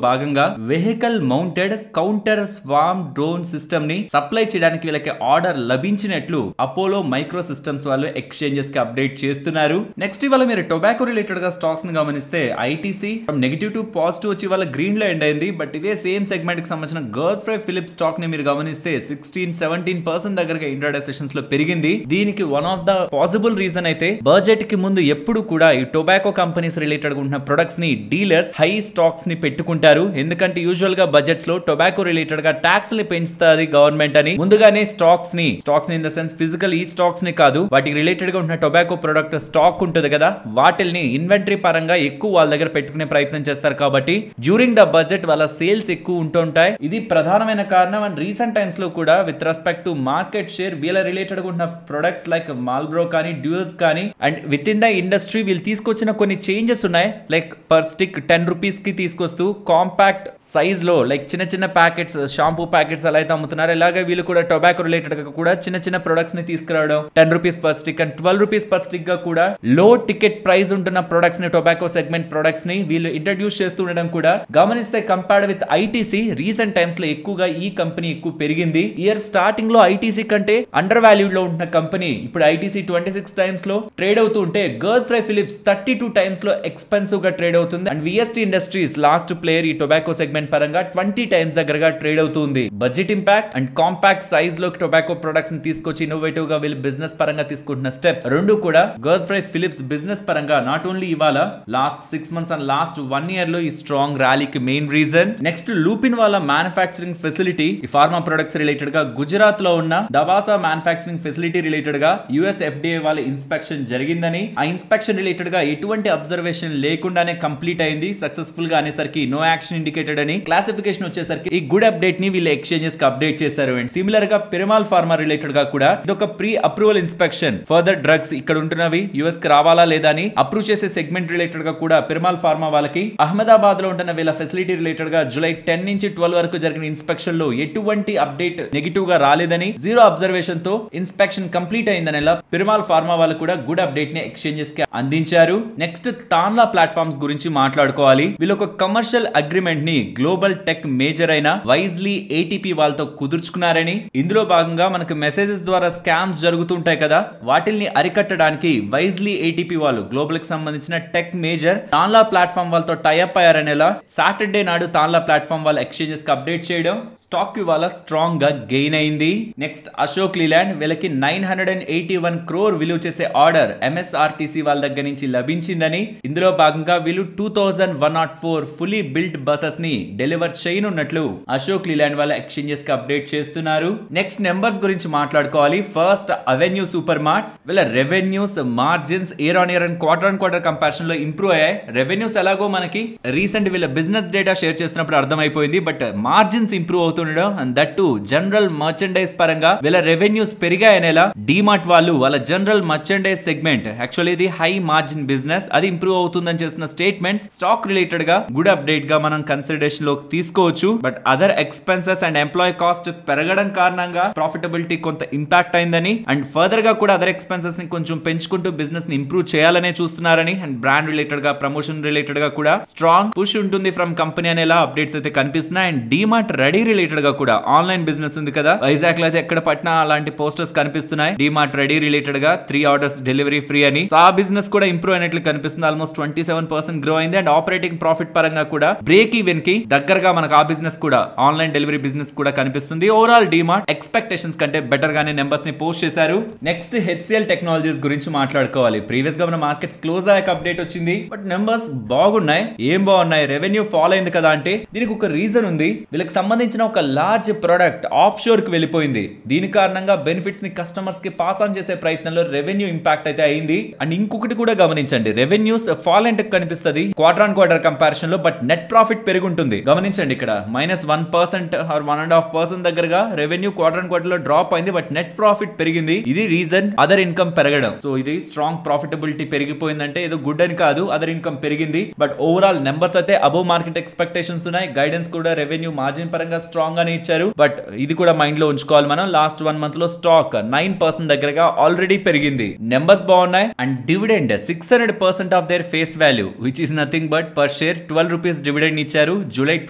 భాగంగా vehicle mounted counter swarm drone system ని సప్లై చేయడానికి వీళ్ళకి ఆర్డర్ లభించినట్లు అపోలో మైక్రో సిస్టమ్స్ వాళ్ళు ఎక్స్చేంజెస్ కి అప్డేట్ చేస్తున్నారు. నెక్స్ట్ ఇవాళ మీరు టొబాకో రిలేటెడ్ గా స్టాక్స్ ని గమనిస్తే ఐటీసీ నెగటివ్ టు పాజిటివ్ వచ్చి వాళ్ళ గ్రీన్ లో ఎండ్ అయింది. బట్ ఇదే సేమ్ సెగ్మెంట్ కి సంబంధించిన గోడ్ఫ్రై ఫిలిప్స్ స్టాక్ ని మీరు గమనిస్తే 16-17% దగ్గరగా ఇంట్రాడే సెషన్స్ లో పెరిగింది. దీనికి one of the possible reason అయితే బడ్జెట్ కి ముందు ఎప్పుడు కూడా ఈ టొబాకో కంపెనీస్ రిలేటెడ్ గా ఉన్న ప్రొడక్ట్స్ ని డీలర్స్ హై స్టాక్స్ ని పెట్టుకుంటారు. ఎందుకంటే యూజువల్ గా బడ్జెట్స్ లో టొబాకో రిలేటెడ్ గా ట్యాక్స్ ని పెంచుతుంది గవర్నమెంట్ అని ముందుగానే స్టాక్స్ ని ఇన్ ద సెన్స్ ఫిజికల్ ఈ స్టాక్స్ ని కాదు, వాటికి రిలేటెడ్ గా ఉన్న టొబాకో ప్రొడక్ట్ స్టాక్ ఉంటుంది కదా, వాటిని ఇన్వెంటరీ పరంగా ఎక్కువ వాళ్ళ దగ్గర పెట్టుకునే ప్రయత్నం చేస్తారు. కాబట్టి డ్యూరింగ్ ద బడ్జెట్ వాళ్ళ సేల్స్ ఎక్కువ ఉంటుంటాయి. ఇది ప్రధానమైన కారణం. అండ్ రీసెంట్ టైమ్స్ లో కూడా with respect to market share వీళ్ళ రిలేటెడ్ గా ఉన్న ప్రొడక్ట్స్ లైక్ మాల్బ్రో కానీ డ్యూయల్స్ కానీ and with in the industry వీళ్ళు తీసుకొచ్చిన కొన్ని చేంజెస్ ఉన్నాయి. లైక్ పర్ స్టిక్ 10 rupees కి తీసుకొస్తూ కాంపాక్ట్ సైజ్ లో లైక్ చిన్న చిన్న ప్యాకెట్స్, షాంపూ ప్యాకెట్స్ అలా అయితే అమ్ముతున్నారు. ఇలాగే వీళ్ళు కూడా టొబాకో రిలేటెడ్ గా కూడా చిన్న చిన్న ప్రొడక్ట్స్ ని తీసుకురావడం 10 rupees per stick and 12 rupees per stick గా కూడా లో టికెట్ ప్రైస్ ఉంటున్న ప్రొడక్ట్స్ ని టొబాకో సెగ్మెంట్ ప్రొడక్ట్స్ ని వీళ్ళు ఇంట్రడ్యూస్ చేస్తుండడం కూడా గమనిస్తే compared with ITC recent times లో ఎక్కువగా ఈ కంపెనీ ఎక్కువ పెరిగింది. ఇయర్ స్టార్టింగ్ లో ఐటీసీ కంటే అండర్ వాల్యూడ్ లో ఉంటున్న కంపెనీ ఇప్పుడు ఐటీసీ 26 times లో ట్రేడ్ అవుతూ ఉంటే గోడ్ఫ్రై ఫిలిప్స్ 32 times లో ఎక్స్పెన్సివ్ గా ట్రేడ్ అవుతుంది. And VST industries last player ఈ టొబాకో సెగ్మెంట్ పరంగా 20 times దగ్గరగా ట్రేడ్ అవుతుంది. Budget impact and compact size లో టొబాకో ప్రొడక్ట్స్ ని తీసుకొచ్చి ఇన్నోవేటివ్ గా వీళ్ళు బిజినెస్ పరంగా తీసుకుంటున్న స్టెప్స్ రెండు కూడా గోడ్ఫ్రై ఫిలిప్స్ బిజినెస్ పరంగా నాట్ ఓన్లీ ఇవాళ last 6 months and last 1 year లో ఈ స్ట్రాంగ్ ర్యాలీకి మెయిన్ రీజన్. నెక్స్ట్ లూపిన్ వాళ్ళ మ్యానుఫ్యాక్చరింగ్ ఫెసిలిటీ ఈ ఫార్మా ప్రొడక్ట్స్ రిలేటెడ్ గా గుజరాత్ లో ఉన్న దవాసా మ్యానుఫ్యాక్చరింగ్ ఫెసిలిటీ రిలేటెడ్ గా యుఎస్ FDA వాళ్ళ ఇన్స్పెక్షన్ జరిగిందని, ఆ ఇన్స్పెక్షన్ రిలేటెడ్ గా ఎటువంటి అబ్జర్వేషన్ లేకుండానే కంప్లీట్ అయింది సక్సెస్ఫుల్ గా అనేసరికి నో యాక్షన్ ఇండికేటెడ్ అని క్లాసిఫికేషన్ వచ్చేసరికి ఈ గుడ్ అప్డేట్ ని వీళ్ళు ఎక్స్చేంజెస్ కి అప్డేట్ చేశారు. అండ్ సిమిలర్ గా పిరమాల్ ఫార్మా రిలేటెడ్ గా కూడా ఇది ఒక pre approval inspection further drugs ఇక్కడ ఉంటున్నవి యుఎస్ కి రావాలా లేదా అని అప్రూవ్ చేసే సెగ్మెంట్ రిలేటెడ్ గా కూడా పిరమాల్ ఫార్మా వాళ్ళకి అహ్మదాబాద్ లో ఉంటున్న వీళ్ళ ఫెసిలిటీ రిలేటెడ్ గా జూలై 10 నుంచి 12 వరకు జరిగిన ఇన్స్పెక్షన్ లో ఎటువంటి అప్డేట్ నెగిటివ్ గా రాలేదని, జీరో అబ్జర్వేషన్ తో ఇన్స్పెక్షన్ కంప్లీట్ అయిందని పిరమాల్ ఫార్మా వాళ్ళు కూడా గుడ్ అప్డేట్ ని ఎక్స్చేంజెస్ కి అందించారు. నెక్స్ట్ తాన్లా ప్లాట్ఫామ్స్ గురించి మాట్లాడుకోవాలి. వీళ్ళు ఒక కమర్షియల్ అగ్రిమెంట్ ని గ్లోబల్ టెక్ మేజర్ అయిన వైజ్లీ ఏటీపీ వాళ్ళతో కుదుర్చుకున్నారని, ఇందులో భాగంగా మనకు మెసేజెస్ ద్వారా స్కామ్స్ జరుగుతుంటాయి కదా, వాటిల్ని అరికట్టడానికి వైజ్లీ ఏటీపీ వాళ్ళు గ్లోబల్ కి సంబంధించిన టెక్ మేజర్ తాన్లా ప్లాట్ఫామ్ వాళ్ళతో టైఅప్ అయ్యారనేలా సాటర్డే నాడు తాన్లా ప్లాట్ఫామ్ వాళ్ళ ఎక్స్చేంజెస్ కి అప్డేట్ చేయడం స్టాక్ ఇవాళ స్ట్రాంగ్ గా గెయిన్ అయింది. నెక్స్ట్ అశోక్ లీలాండ్ వీళ్ళకి 981 crore విలువ చేసే ఆర్డర్ ఎంఎస్ఆర్టీసీ వాళ్ళ దగ్గర నుంచి లభించిందని, ఇందులో భాగంగా వీళ్ళు 2104 ఫుల్లీ బిల్ట్ బసెస్ ని డెలివర్ చేయనున్నట్లు అశోక్ లీలాండ్ వాళ్ళ ఎక్స్చేంజెస్ కి అప్డేట్ చేస్తున్నారు. నెక్స్ట్ నెంబర్స్ గురించి మాట్లాడుకోవాలి. ఫస్ట్ అవెన్యూ సూపర్ మార్ట్స్ వీళ్ళ revenues margins year on year and quarter comparison లో ఇంప్రూవ్ అయ్యాయి. రెవెన్యూస్ ఎలాగో మనకి రీసెంట్ వీళ్ళ బిజినెస్ డేటా షేర్ చేసినప్పుడు అర్థమైపోయింది. బట్ మార్జిన్స్ ఇంప్రూవ్ అవుతుండడం and that to general merchandise పరంగా వీళ్ళ రెవెన్యూస్ పెరిగాయనేలా డిమార్ట్ వాళ్ళు వాళ్ళ జనరల్ మర్చెండైజ్ సెగ్మెంట్ యాక్చువల్లీ ఇది హై మార్జిన్ బిజినెస్ అది ఇంప్రూవ్ అవుతుందని చేసిన స్టేట్మెంట్స్ స్టాక్ రిలేటెడ్ గా గుడ్ అప్డేట్ గా మనం కన్సిడరేషన్ లోకి తీసుకోవచ్చు. But other expenses and employee cost పెరగడం కారణంగా ప్రాఫిటబిలిటీ కొంత ఇంపాక్ట్ అయిందని అండ్ ఫర్దర్ గా కూడా అదర్ ఎక్స్పెన్సెస్ ని కొంచెం పెంచుకుంటూ బిజినెస్ ని ఇంప్రూవ్ చేయాలనే చూస్తున్నారని అండ్ బ్రాండ్ రిలేటెడ్ గా ప్రమోషన్ రిలేటెడ్ గా కూడా స్ట్రాంగ్ పుష్ ఉంటుంది ఫ్రమ్ కంపెనీ అనేలా అప్డేట్స్ అయితే కనిపిస్తున్నాయి. కనిపిస్తున్నాయి. అండ్ డీమార్ట్ రెడీ రిలేటెడ్ గా కూడా ఆన్లైన్ బిజినెస్ ఉంది కదా, వైజాగ్ లో అయితే ఎక్కడ పట్టినా అలాంటి పోస్టర్స్ కనిపిస్తున్నాయి. డీమార్ట్ రెడీ రిలేటెడ్ గా 3 ఆర్డర్స్ డెలివరీ ఫ్రీ అని. సో ఆ బిజినెస్ కూడా ఇంప్రూవ్ అయినట్లు కనిపిస్తుంది. ఆల్మోస్ట్ 27% గ్రో అయింది. అండ్ ఆపరేటింగ్ ప్రాఫిట్ పరంగా కూడా బ్రేక్ ఈవెన్ కి దగ్గరగా మనకు ఆ బిజినెస్ కూడా ఆన్లైన్ డెలివరీ బిజినెస్ కూడా కనిపిస్తుంది. ఓవరాల్ డీమార్ట్ ఎక్స్పెక్టేషన్స్ కంటే బెటర్ గానే నెంబర్స్ ని పోస్ట్ చేశారు. నెక్స్ట్ హెచ్సిఎల్ టెక్నాలజీస్ గురించి మాట్లాడుకోవాలి. ప్రీవియస్ గా మన మార్కెట్స్ క్లోజ్ అయ్యాక అప్డేట్ వచ్చింది, బట్ నెంబర్స్ బాగున్నాయి. ఏం బాగున్నాయి? రెవెన్యూ ఫాల్ అయింది కదా అంటే దీనికి ఒక రీజన్ ఉంది. వీళ్ళకి సంబంధించిన ఒక లార్జ్ ప్రొడక్ట్ ఆఫ్ షోర్ కి వెళ్ళిపోయింది. దీని కారణంగా బెనిఫిట్స్ ని కస్టమర్స్ కి పాస్ ఆన్ చేసే ప్రయత్నంలో రెవెన్యూ ఇంపాక్ట్ అయితే అయింది. అండ్ ఇంకొకటి కూడా గమనించండి, రెవెన్యూస్ ఫాల్ అంటే కనిపిస్తుంది క్వార్టర్ ఆన్ క్వార్టర్ కంపారిజన్ లో, బట్ నెట్ ప్రాఫిట్ పెరుగుంటుంది. గమనించండి ఇక్కడ -1% ఆర్ 1.5% దగ్గరగా రెవెన్యూ క్వార్టర్ ఆన్ క్వార్టర్ లో డ్రాప్ అయింది, బట్ నెట్ ప్రాఫిట్ పెరిగింది. ఇది రీజన్, అదర్ ఇన్కమ్ పెరగడం. సో ఇది స్ట్రాంగ్ ప్రాఫిటబిలిటీ పెరిగిపోయిందంటే ఏదో గుడ్ అని కాదు, అదర్ ఇన్కమ్ పెరిగింది. బట్ ఓవరాల్ నెంబర్స్ అయితే అబవ్ మార్కెట్ ఎక్స్పెక్టేషన్స్ ఉన్నాయి. గైడెన్స్ కూడా రెవెన్యూ మార్జిన్ పరంగా స్ట్రాంగ్ గానే ఇచ్చారు. బట్ ఇది కూడా మైండ్ లో ఉంచుకోవాలి మనం. లాస్ట్ 1 మంత్ లో స్టాక్ 9% దగ్గరగా ఆల్రెడీ పెరిగింది. నెంబర్స్ బాగున్నాయి. And dividend 600% of their face value which is nothing but per share 12 rupees dividend ఇచ్చారు. July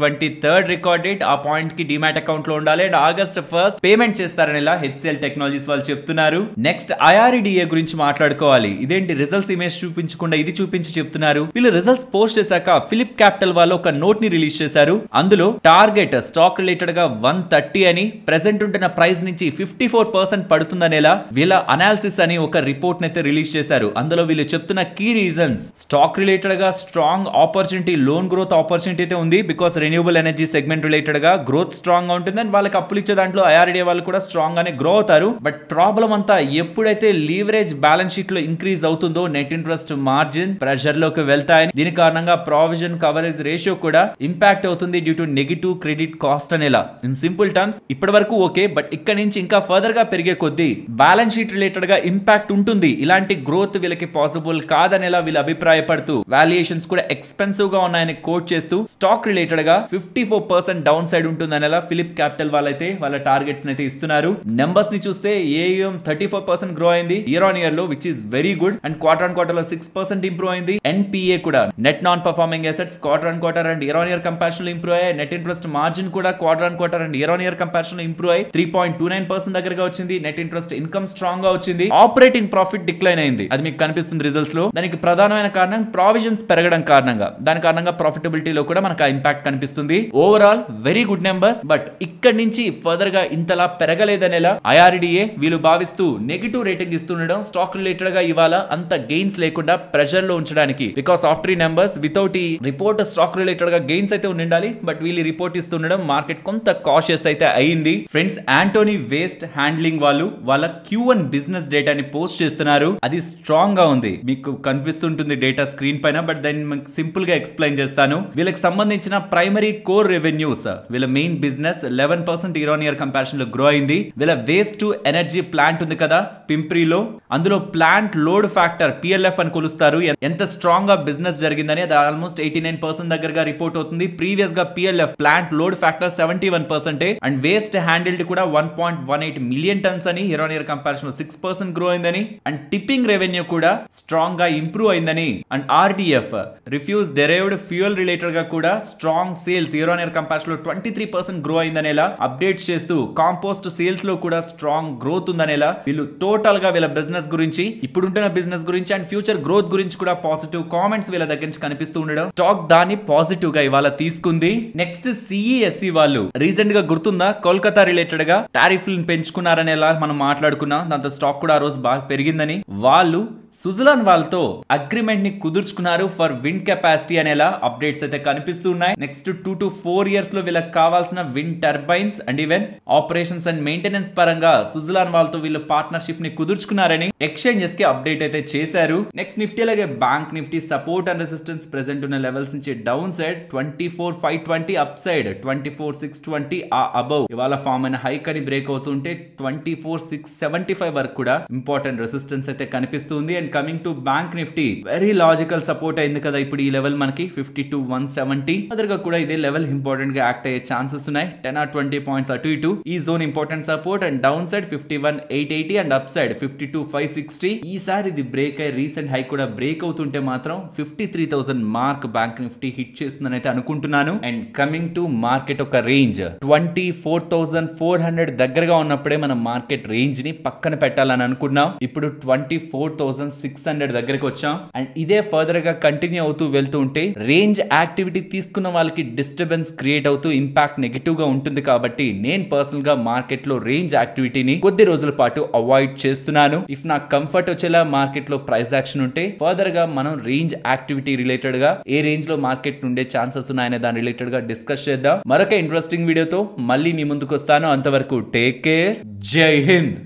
23rd record date. ఆ పాయింట్ కి డిమాట్ అకౌంట్ లో ఉండాలి. అండ్ ఆగస్ట్ 1st పేమెంట్ చేస్తారని ఇలా హెచ్సిఎల్ టెక్నాలజీస్ వాళ్ళు చెప్తున్నారు. నెక్స్ట్ ఐఆర్డిఏ గురించి మాట్లాడుకోవాలి. ఇదేంటి రిజల్ట్స్ ఇమేజ్ చూపించకుండా ఇది చూపించి చెప్తున్నారు. వీళ్ళు రిజల్ట్స్ పోస్ట్ చేశాక ఫిలిప్ క్యాపిటల్ వాళ్ళు ఒక నోట్ ని రిలీజ్ చేశారు. అందులో టార్గెట్ స్టాక్ రిలేటెడ్ గా 130 అని, ప్రెసెంట్ ఉంటున్న ప్రైస్ నుంచి 54% పడుతుందనేలా వీళ్ళ అనాలిసిస్ అని ఒక రిపోర్ట్ అయితే రిలీజ్ చేశారు. అందులో వీళ్ళు చెప్తున్న కీ రీజన్స్ స్టాక్ రిలేటెడ్ గా strong opportunity, loan growth opportunity అయితే ఉంది. Because renewable energy segment related గా గ్రోత్ స్ట్రాంగ్ గా ఉంటుంది. అండ్ వాళ్ళకి అప్పులు ఇచ్చే దాంట్లో ఐఆర్డిఏ వాళ్ళు కూడా స్ట్రాంగ్ గానే గ్రో అవుతారు. బట్ ప్రాబ్లం అంతా ఎప్పుడైతే లీవరేజ్ బ్యాలెన్స్ షీట్ లో ఇంక్రీజ్ అవుతుందో నెట్ ఇంట్రెస్ట్ మార్జిన్ ప్రెషర్ లోకి వెళ్తాయని, దీని కారణంగా ప్రావిజన్ కవరేజ్ రేషియో కూడా ఇంపాక్ట్ అవుతుంది due to negative credit cost అనేలా. ఇన్ సింపుల్ టర్మ్స్ ఇప్పటి వరకు ఓకే, బట్ ఇక్కడ నుంచి ఇంకా ఫర్దర్ గా పెరిగే కొద్దీ బ్యాలెన్స్ షీట్ రిలేటెడ్ గా ఇంపాక్ట్ ఉంటుంది. ఇలాంటి గ్రోత్ వీళ్ళకి పాసిబుల్ కాదనేలా వీళ్ళు అభిప్రాయపడుతూ వాల్యుయేషన్స్ కూడా ఎక్స్పెన్సివ్ గా ఉన్నాయని కోట్ చేస్తూ స్టాక్ రిలేటెడ్ గా 54% డౌన్ సైడ్ ఉంటుందనేలా ఫిలిప్ క్యాపిటల్ వాళ్ళైతే వాళ్ళ టార్గెట్స్ అయితే ఇస్తున్నారు. నెంబర్స్ ని చూస్తే ఏఎం 34% గ్రో అయింది ఇయర్ ఆన్ ఇయర్ లో, which is very good. And quarter on quarter లో 6% ఇంప్రూవ్ అయింది. ఎన్పిఏ కూడా net non performing assets quarter on quarter and year on year comparison లో ఇంప్రూవ్ అయ్యాయి. నెట్ ఇంట్రెస్ట్ మార్జిన్ కూడా quarter on quarter and year on year comparison లో improve అయ్యి 3.29% దగ్గరగా వచ్చింది. నెట్ ఇంట్రెస్ట్ ఇన్కమ్ స్ట్రాంగ్ గా వచ్చింది. ఆపరేటింగ్ ప్రాఫిట్ డిక్లైన్ అయింది, అది మీకు కనిపిస్తుంది రిజల్ట్స్ లో. దానికి ప్రధానమైన కారణం ప్రావిజన్స్ పెరగడం కారణంగా, దాని కారణంగా ప్రాఫిటబిలిటీ లో కూడా మనకు ఆ ఇంపాక్ట్ కనిపిస్తుంది. Overall very good numbers, but ఇక్కడ నుంచి ఫర్దర్ గా ఇంతలా పెరగలేదనేలా ఐఆర్డిఏ వీళ్ళు భావిస్తూ నెగిటివ్ రేటింగ్ ఇస్తుండడం స్టాక్ రిలేటెడ్ గా ఇవాళ అంత గెయిన్స్ లేకుండా ప్రెషర్ లో ఉంచడానికి. బికాస్ ఆఫ్టర్ ఈ నెంబర్స్ వితౌట్ ఈ రిపోర్ట్ స్టాక్ రిలేటెడ్ గా గెయిన్స్ అయితే ఉండాలి, బట్ వీళ్ళు రిపోర్ట్ ఇస్తుండడం మార్కెట్ కొంత కాషియస్ అయితే అయింది. ఫ్రెండ్స్, యాంటోనీ వేస్ట్ హ్యాండ్లింగ్ వాళ్ళు వాళ్ళ Q1 బిజినెస్ డేటాని పోస్ట్ చేస్తున్నారు. అది స్ట్రాంగ్ గా ఉంది, మీకు కనిపిస్తుంటుంది డేటా స్క్రీన్ పైన, బట్ దాన్ని సింపుల్ గా ఎక్స్ప్లెయిన్ చేస్తాను. వీళ్ళకి సంబంధించిన ప్రైమరీ కోర్ రెవెన్యూస్ వీళ్ళ main business 11% year on year comparison లో గ్రో అయింది. వీళ్ళ వేస్ట్ టు ఎనర్జీ ప్లాంట్ ఉంది కదా పింప్రీలో, అందులో ప్లాంట్ లోడ్ ఫ్యాక్టర్ PLF అని కొలుస్తారు. ఎంత స్ట్రాంగ్ గా బిజినెస్ జరిగిందని అది ఆల్మోస్ట్ 89% దగ్గరగా రిపోర్ట్ అవుతుంది. ప్రీవియస్ గా PLF plant load factor 71%. And waste handled కూడా 1.18 మిలియన్ టన్స్ అని ఇయర్ ఆన్ ఇయర్ కంపారిజన్ లో 6% గ్రో అయిందని. అండ్ టిప్పింగ్ రెవెన్యూ కూడా స్ట్రాంగ్ గా ఇంప్రూవ్ అయిందని. And RDF refuse derived fuel related గా కూడా strong sales year on year comparison లో 23% గ్రో అయిందనేలా అప్డేట్ చేస్తూ కాంపోస్ట్ సేల్స్ లో కూడా స్ట్రాంగ్ గ్రోత్ ఉందనేలా వీళ్ళు టోటల్ గా వీళ్ళ బిజినెస్ గురించి, ఇప్పుడుంటున్న బిజినెస్ గురించి అండ్ ఫ్యూచర్ గ్రోత్ గురించి కూడా పాజిటివ్ కామెంట్స్ వీళ్ళ దగ్గర నుంచి కనిపిస్తూ ఉండడం స్టాక్ దాన్ని పాజిటివ్ గా ఇవాళ తీసుకుంది. నెక్స్ట్ CESE వాళ్ళు రీసెంట్ గా గుర్తుందా కోల్కతా రిలేటెడ్ గా టారిఫ్లను పెంచుకున్నారనేలా మనం మాట్లాడుకున్నాం. దాంతో స్టాక్ కూడా ఆ రోజు బాగా పెరిగిందని. వాళ్ళు సుజలాన్ వాళ్ళతో అగ్రిమెంట్ ని కుదుర్చుకున్నారు ఫర్ విండ్ కెపాసిటీ అనేలా అప్డేట్స్ అయితే కనిపిస్తూ ఉన్నాయి. నెక్స్ట్ 2 to 4 ఇయర్స్ లో వీళ్ళకి కావాల్సిన wind turbines and even operations and maintenance పరంగా సుజలాన్ వాళ్ళతో వీళ్ళు పార్ట్నర్షిప్ ని కుదుర్చుకున్నారని ఎక్స్చేంజెస్ కి అప్డేట్ అయితే చేశారు. నెక్స్ట్ నిఫ్టీ అలాగే bank Nifty support and resistance present ఉన్న లెవెల్స్ నుంచి డౌన్ సైడ్ 24,520, అప్ సైడ్ 24,620 ఆ అబౌవ్ ఇవాళ ఫామ్ అయిన హైక్ అని బ్రేక్ అవుతుంటే 24,675 వరకు కూడా ఇంపార్టెంట్ రెసిస్టెన్స్ అయితే కనిపిస్తుంది. And coming to bank Nifty very logical support అయింది కదా ఇప్పుడు ఈ లెవెల్ మనకి 52,170. అదర్గా కూడా ఇదే లెవెల్ ఇంపార్టెంట్ గా యాక్ట్ అయ్యే ఛాన్సెస్ ఉన్నాయి. 10 or 20 పాయింట్స్ అటు ఇటు. ఈ zone important support. And down side 51,880 and up side 52,560. ఈసారి ఇది బ్రేక్ అయ్యి రీసెంట్ హై కూడా బ్రేక్ అవుతుంటే మాత్రం 53,000 మార్క్ బ్యాంక్ నిఫ్టీ హిట్ చేస్తుందని అయితే అనుకుంటున్నాను. అండ్ కమింగ్ టు మార్కెట్ ఒక రేంజ్ 24,400 దగ్గరగా ఉన్నప్పుడే మనం మార్కెట్ రేంజ్ ని పక్కన పెట్టాలని అనుకున్నాం. ఇప్పుడు 24,600 దగ్గరకు వచ్చాం. అండ్ ఇదే ఫర్దర్ గా కంటిన్యూ అవుతూ వెళ్తూ ఉంటే రేంజ్ యాక్టివిటీ తీసుకున్న వాళ్ళకి డిస్టర్బెన్స్ క్రియేట్ అవుతూ ఇంపాక్ట్ నెగటివ్ గా ఉంటుంది. కాబట్టి నేను పర్సనల్ గా మార్కెట్ లో రేంజ్ యాక్టివిటీని కొద్ది రోజుల పాటు అవాయిడ్ చేస్తున్నాను. ఇఫ్ నాకు కంఫర్ట్ వచ్చేలా మార్కెట్ లో ప్రైస్ యాక్షన్ ఉంటే ఫర్దర్ గా మనం రేంజ్ యాక్టివిటీ రిలేటెడ్ గా ఏ రేంజ్ లో మార్కెట్ ఉండే ఛాన్సెస్ ఉన్నాయనే దాని రిలేటెడ్ గా డిస్కస్ చేద్దాం. మరొక ఇంట్రెస్టింగ్ వీడియోతో మళ్ళీ మీ ముందుకు వస్తాను. అంతవరకు టేక్ కేర్. జై హింద్.